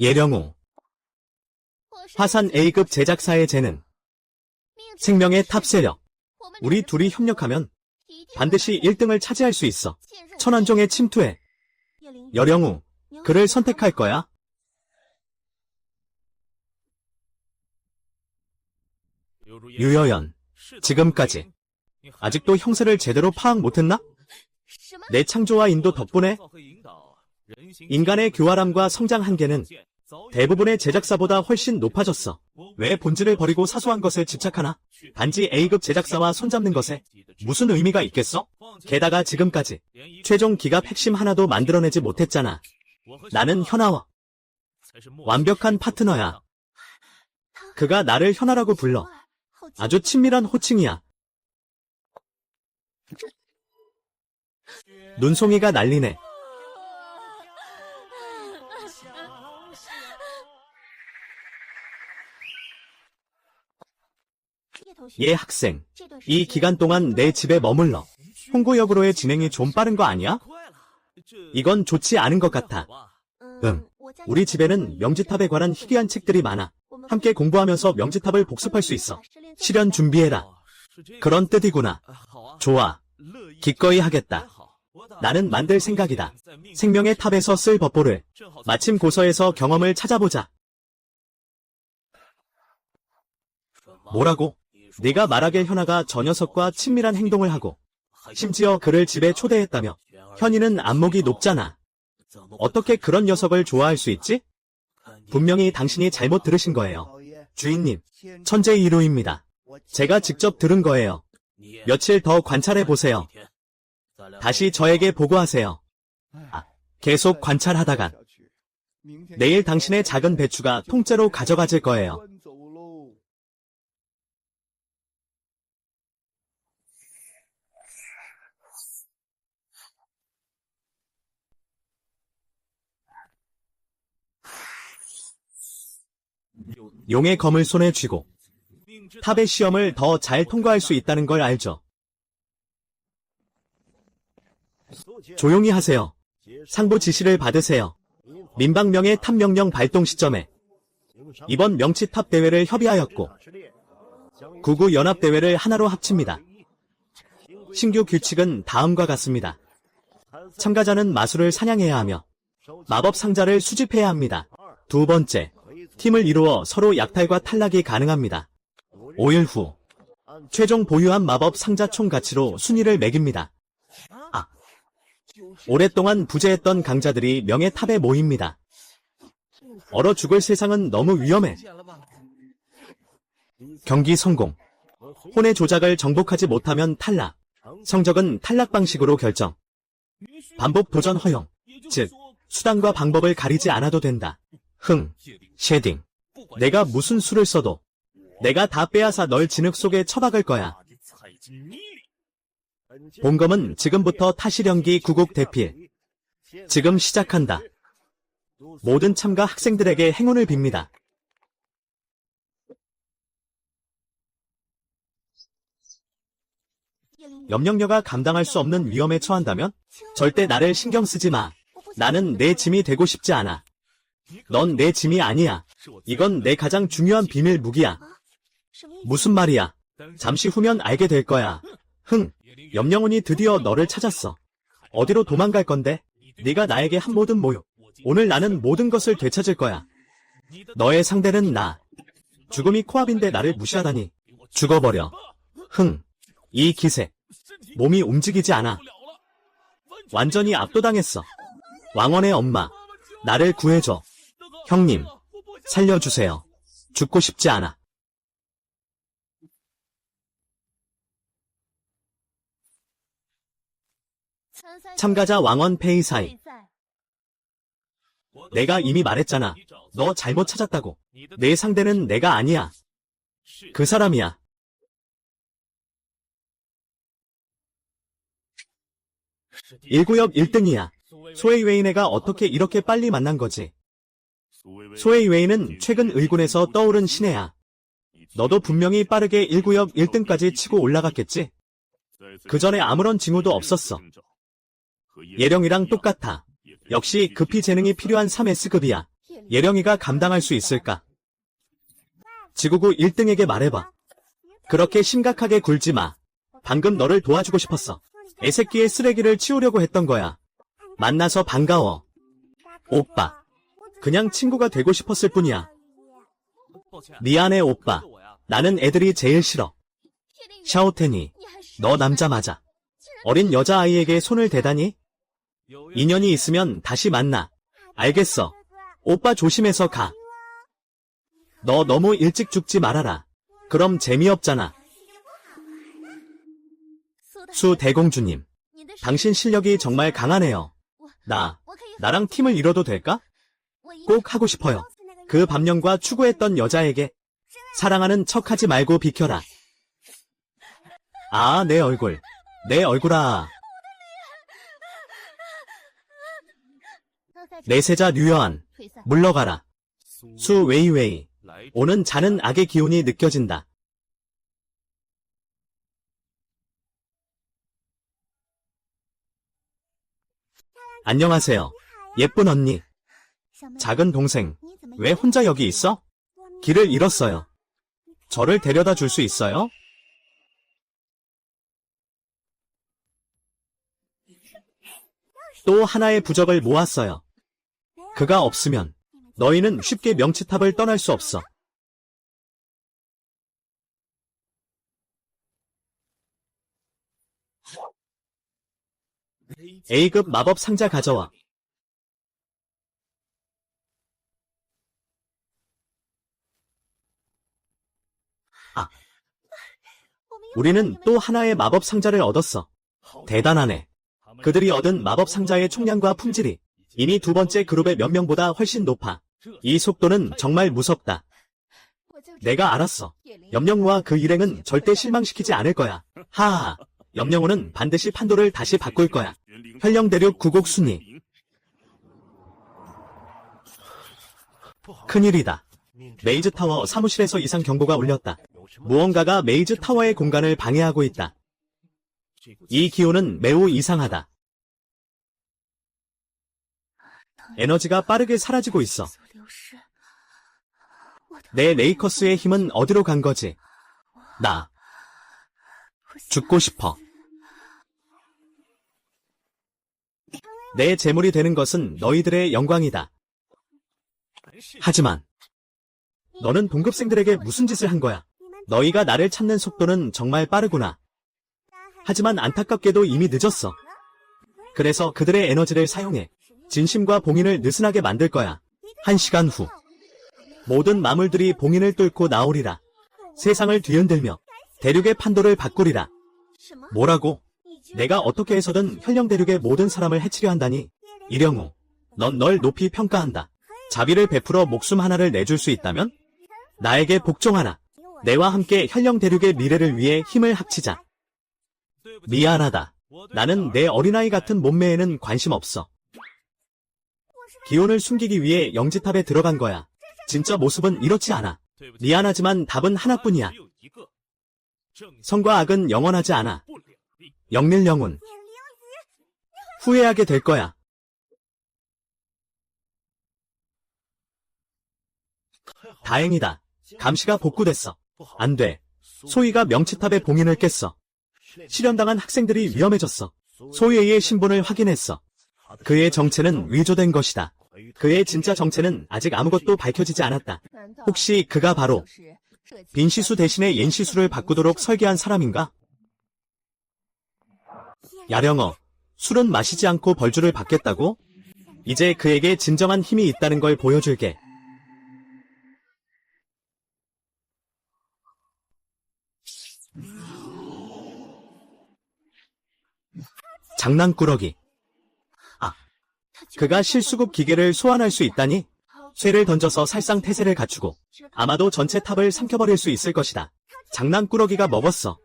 예령우. 화산 A급 제작사의 재능. 생명의 탑 세력. 우리 둘이 협력하면 반드시 1등을 차지할 수 있어. 천안종에 침투해. 여령우, 그를 선택할 거야? 유여연, 지금까지 아직도 형세를 제대로 파악 못했나? 내 창조와 인도 덕분에 인간의 교활함과 성장 한계는 대부분의 제작사보다 훨씬 높아졌어. 왜 본질을 버리고 사소한 것에 집착하나? 단지 A급 제작사와 손잡는 것에 무슨 의미가 있겠어? 게다가 지금까지 최종 기갑 핵심 하나도 만들어내지 못했잖아. 나는 현아와 완벽한 파트너야. 그가 나를 현아라고 불러. 아주 친밀한 호칭이야. 눈송이가 날리네. 예 학생, 이 기간 동안 내 집에 머물러. 홍구역으로의 진행이 좀 빠른 거 아니야? 이건 좋지 않은 것 같아. 우리 집에는 명지탑에 관한 희귀한 책들이 많아. 함께 공부하면서 명지탑을 복습할 수 있어. 실현 준비해라. 그런 뜻이구나. 좋아. 기꺼이 하겠다. 나는 만들 생각이다. 생명의 탑에서 쓸 법보를. 마침 고서에서 경험을 찾아보자. 뭐라고? 네가 말하길 현아가 저 녀석과 친밀한 행동을 하고 심지어 그를 집에 초대했다며. 현이는 안목이 높잖아. 어떻게 그런 녀석을 좋아할 수 있지? 분명히 당신이 잘못 들으신 거예요. 주인님, 천재 이루입니다. 제가 직접 들은 거예요. 며칠 더 관찰해 보세요. 다시 저에게 보고하세요. 계속 관찰하다간 내일 당신의 작은 배추가 통째로 가져가질 거예요. 용의 검을 손에 쥐고 탑의 시험을 더 잘 통과할 수 있다는 걸 알죠. 조용히 하세요. 상부 지시를 받으세요. 민방명의 탑 명령 발동 시점에 이번 명치탑 대회를 협의하였고 99 연합대회를 하나로 합칩니다. 신규 규칙은 다음과 같습니다. 참가자는 마술을 사냥해야 하며 마법 상자를 수집해야 합니다. 두 번째, 팀을 이루어 서로 약탈과 탈락이 가능합니다. 5일 후 최종 보유한 마법 상자 총 가치로 순위를 매깁니다. 오랫동안 부재했던 강자들이 명예탑에 모입니다. 얼어 죽을 세상은 너무 위험해. 경기 성공. 혼의 조작을 정복하지 못하면 탈락. 성적은 탈락 방식으로 결정. 반복 도전 허용. 즉, 수단과 방법을 가리지 않아도 된다. 쉐딩. 내가 무슨 수를 써도 내가 다 빼앗아 널 진흙 속에 처박을 거야. 본검은 지금부터 타실연기 구국 대필. 지금 시작한다. 모든 참가 학생들에게 행운을 빕니다. 염령녀가 감당할 수 없는 위험에 처한다면 절대 나를 신경 쓰지 마. 나는 내 짐이 되고 싶지 않아. 넌 내 짐이 아니야. 이건 내 가장 중요한 비밀 무기야. 무슨 말이야? 잠시 후면 알게 될 거야. 염령혼이 드디어 너를 찾았어. 어디로 도망갈 건데? 네가 나에게 한 모든 모욕. 오늘 나는 모든 것을 되찾을 거야. 너의 상대는 나. 죽음이 코앞인데 나를 무시하다니. 죽어버려. 이 기세. 몸이 움직이지 않아. 완전히 압도당했어. 왕원의 엄마. 나를 구해줘. 형님. 살려주세요. 죽고 싶지 않아. 참가자 왕원 페이사이. 내가 이미 말했잖아. 너 잘못 찾았다고. 내 상대는 내가 아니야. 그 사람이야. 일구역 1등이야. 소에이웨이네가 어떻게 이렇게 빨리 만난 거지? 소에이웨이는 최근 의군에서 떠오른 신예야. 너도 분명히 빠르게 1구역 1등까지 치고 올라갔겠지? 그 전에 아무런 징후도 없었어. 예령이랑 똑같아. 역시 급히 재능이 필요한 3S급이야. 예령이가 감당할 수 있을까? 지구구 1등에게 말해봐. 그렇게 심각하게 굴지 마. 방금 너를 도와주고 싶었어. 애새끼의 쓰레기를 치우려고 했던 거야. 만나서 반가워. 오빠. 그냥 친구가 되고 싶었을 뿐이야. 미안해, 오빠. 나는 애들이 제일 싫어. 샤오텐이, 너 남자 맞아. 어린 여자아이에게 손을 대다니? 인연이 있으면 다시 만나. 알겠어. 오빠 조심해서 가. 너 너무 일찍 죽지 말아라. 그럼 재미없잖아. 수 대공주님, 당신 실력이 정말 강하네요. 나랑 팀을 이뤄도 될까? 꼭 하고 싶어요. 그 밤령과 추구했던 여자에게 사랑하는 척하지 말고 비켜라. 아, 내 얼굴아. 내세자 류여한, 물러가라. 수 웨이웨이, 오는 자는 악의 기운이 느껴진다. 안녕하세요. 예쁜 언니. 작은 동생, 왜 혼자 여기 있어? 길을 잃었어요. 저를 데려다 줄 수 있어요? 또 하나의 부적을 모았어요. 그가 없으면 너희는 쉽게 명치탑을 떠날 수 없어. A급 마법 상자 가져와. 우리는 또 하나의 마법 상자를 얻었어. 대단하네. 그들이 얻은 마법 상자의 총량과 품질이 이미 두 번째 그룹의 몇 명보다 훨씬 높아. 이 속도는 정말 무섭다. 내가 알았어. 염령우와 그 일행은 절대 실망시키지 않을 거야. 하하. 염령우는 반드시 판도를 다시 바꿀 거야. 현령대륙 구곡순이. 큰일이다. 메이즈 타워 사무실에서 이상 경보가 울렸다. 무언가가 메이즈 타워의 공간을 방해하고 있다. 이 기온은 매우 이상하다. 에너지가 빠르게 사라지고 있어. 내 레이커스의 힘은 어디로 간 거지? 나 죽고 싶어. 내 재물이 되는 것은 너희들의 영광이다. 하지만 너는 동급생들에게 무슨 짓을 한 거야? 너희가 나를 찾는 속도는 정말 빠르구나. 하지만 안타깝게도 이미 늦었어. 그래서 그들의 에너지를 사용해 진심과 봉인을 느슨하게 만들 거야. 1시간 후 모든 마물들이 봉인을 뚫고 나오리라. 세상을 뒤흔들며 대륙의 판도를 바꾸리라. 뭐라고? 내가 어떻게 해서든 현령대륙의 모든 사람을 해치려 한다니? 이령우, 넌 널 높이 평가한다. 자비를 베풀어 목숨 하나를 내줄 수 있다면? 나에게 복종하라. 내와 함께 현령대륙의 미래를 위해 힘을 합치자. 미안하다. 나는 내 어린아이 같은 몸매에는 관심 없어. 기온을 숨기기 위해 영지탑에 들어간 거야. 진짜 모습은 이렇지 않아. 미안하지만 답은 하나뿐이야. 선과 악은 영원하지 않아. 영릴영운. 후회하게 될 거야. 다행이다. 감시가 복구됐어. 안 돼. 소희가 명치탑의 봉인을 깼어. 실현당한 학생들이 위험해졌어. 소희의 신분을 확인했어. 그의 정체는 위조된 것이다. 그의 진짜 정체는 아직 아무것도 밝혀지지 않았다. 혹시 그가 바로 빈시수 대신에 옌시수를 바꾸도록 설계한 사람인가? 야령어, 술은 마시지 않고 벌주를 받겠다고? 이제 그에게 진정한 힘이 있다는 걸 보여줄게. 장난꾸러기. 그가 실수급 기계를 소환할 수 있다니? 쇠를 던져서 살상태세를 갖추고 아마도 전체 탑을 삼켜버릴 수 있을 것이다. 장난꾸러기가 먹었어.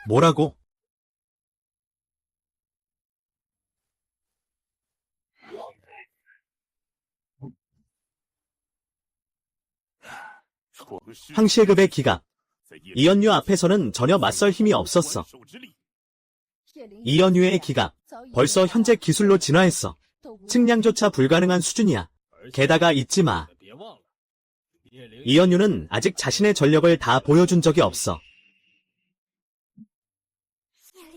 뭐라고? 황실급의 기갑. 이연유 앞에서는 전혀 맞설 힘이 없었어. 이연유의 기갑. 벌써 현재 기술로 진화했어. 측량조차 불가능한 수준이야. 게다가 잊지 마. 이연유는 아직 자신의 전력을 다 보여준 적이 없어.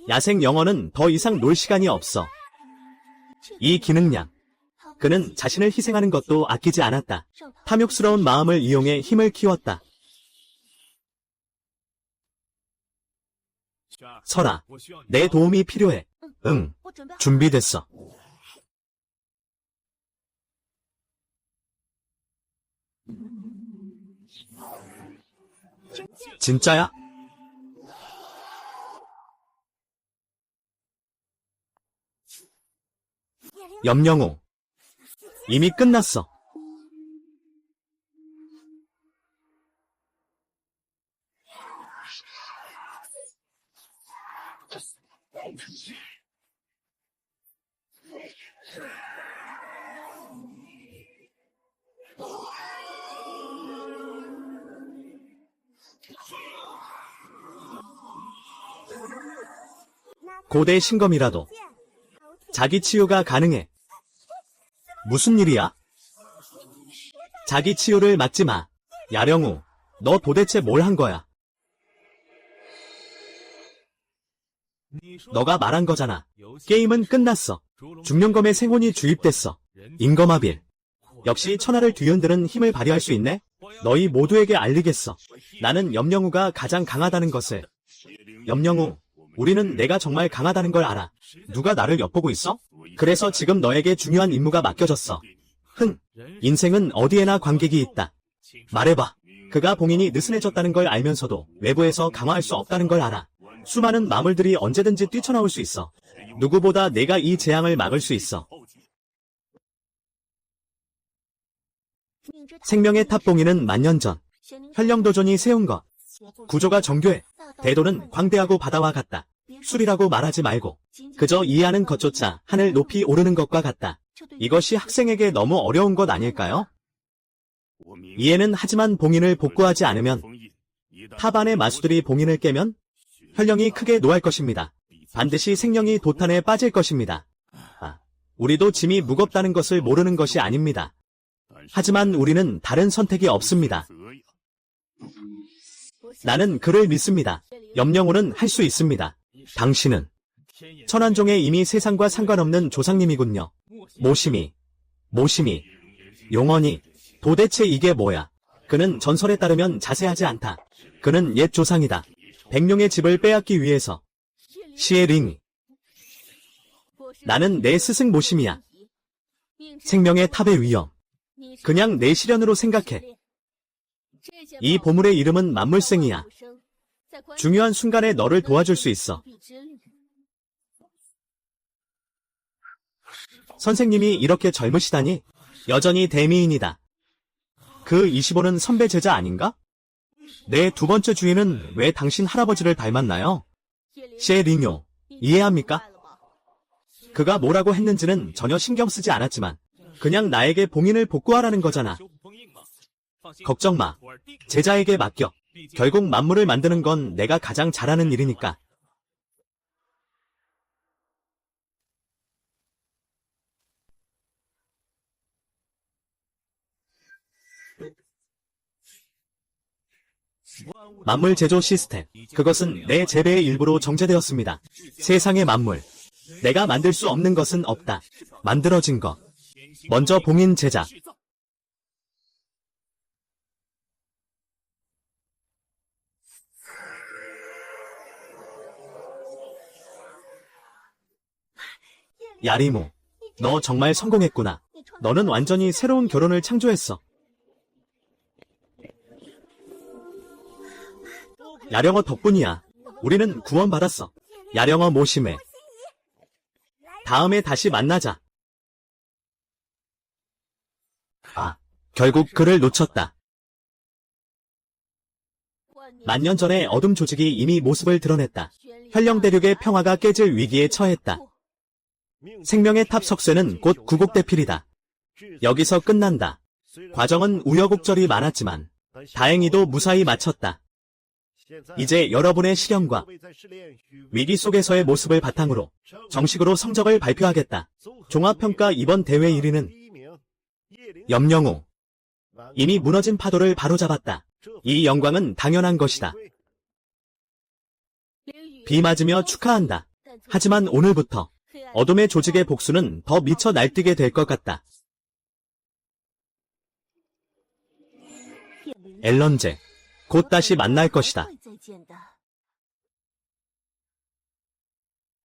야생 영어는 더 이상 놀 시간이 없어. 이 기능량. 그는 자신을 희생하는 것도 아끼지 않았다. 탐욕스러운 마음을 이용해 힘을 키웠다. 설아, 내 도움이 필요해. 응, 준비됐어. 진짜야? 염영호, 이미 끝났어. 고대 신검이라도 자기 치유가 가능해. 무슨 일이야? 자기 치유를 막지 마. 야령우, 너 도대체 뭘 한 거야? 너가 말한 거잖아. 게임은 끝났어. 중령검의 생혼이 주입됐어. 임검아빌. 역시 천하를 뒤흔드는 힘을 발휘할 수 있네? 너희 모두에게 알리겠어. 나는 염영우가 가장 강하다는 것을. 염영우, 우리는 내가 정말 강하다는 걸 알아. 누가 나를 엿보고 있어? 그래서 지금 너에게 중요한 임무가 맡겨졌어. 인생은 어디에나 관객이 있다. 말해봐. 그가 봉인이 느슨해졌다는 걸 알면서도 외부에서 강화할 수 없다는 걸 알아. 수많은 마물들이 언제든지 뛰쳐나올 수 있어. 누구보다 내가 이 재앙을 막을 수 있어. 생명의 탑 봉인은 만년 전 현령도전이 세운 것. 구조가 정교해. 대도는 광대하고 바다와 같다. 술이라고 말하지 말고 그저 이해하는 것조차 하늘 높이 오르는 것과 같다. 이것이 학생에게 너무 어려운 것 아닐까요? 이해는 하지만 봉인을 복구하지 않으면 탑 안의 마수들이 봉인을 깨면 현령이 크게 노할 것입니다. 반드시 생명이 도탄에 빠질 것입니다. 우리도 짐이 무겁다는 것을 모르는 것이 아닙니다. 하지만 우리는 다른 선택이 없습니다. 나는 그를 믿습니다. 염영호는 할 수 있습니다. 당신은 천안종의 이미 세상과 상관없는 조상님이군요. 모심이, 용원이, 도대체 이게 뭐야? 그는 전설에 따르면 자세하지 않다. 그는 옛 조상이다. 백룡의 집을 빼앗기 위해서. 시에링. 나는 내 스승 모심이야. 생명의 탑의 위험. 그냥 내 시련으로 생각해. 이 보물의 이름은 만물생이야. 중요한 순간에 너를 도와줄 수 있어. 선생님이 이렇게 젊으시다니 여전히 대미인이다. 그 25는 선배 제자 아닌가? 내 두 번째 주인은 왜 당신 할아버지를 닮았나요? 셰링요, 이해합니까? 그가 뭐라고 했는지는 전혀 신경 쓰지 않았지만 그냥 나에게 봉인을 복구하라는 거잖아. 걱정 마. 제자에게 맡겨. 결국 만물을 만드는 건 내가 가장 잘하는 일이니까. 만물 제조 시스템. 그것은 내 재배의 일부로 정제되었습니다. 세상의 만물. 내가 만들 수 없는 것은 없다. 만들어진 것. 먼저 봉인 제작. 야리모, 너 정말 성공했구나. 너는 완전히 새로운 결혼을 창조했어. 야령어 덕분이야. 우리는 구원받았어. 야령어 모심해. 다음에 다시 만나자. 결국 그를 놓쳤다. 만년 전에 어둠 조직이 이미 모습을 드러냈다. 현령 대륙의 평화가 깨질 위기에 처했다. 생명의 탑 석쇠는 곧 구곡대필이다. 여기서 끝난다. 과정은 우여곡절이 많았지만 다행히도 무사히 마쳤다. 이제 여러분의 시련과 위기 속에서의 모습을 바탕으로 정식으로 성적을 발표하겠다. 종합평가 이번 대회 1위는 염영우. 이미 무너진 파도를 바로잡았다. 이 영광은 당연한 것이다. 비 맞으며 축하한다. 하지만 오늘부터 어둠의 조직의 복수는 더 미쳐 날뛰게 될 것 같다. 앨런제. 곧 다시 만날 것이다.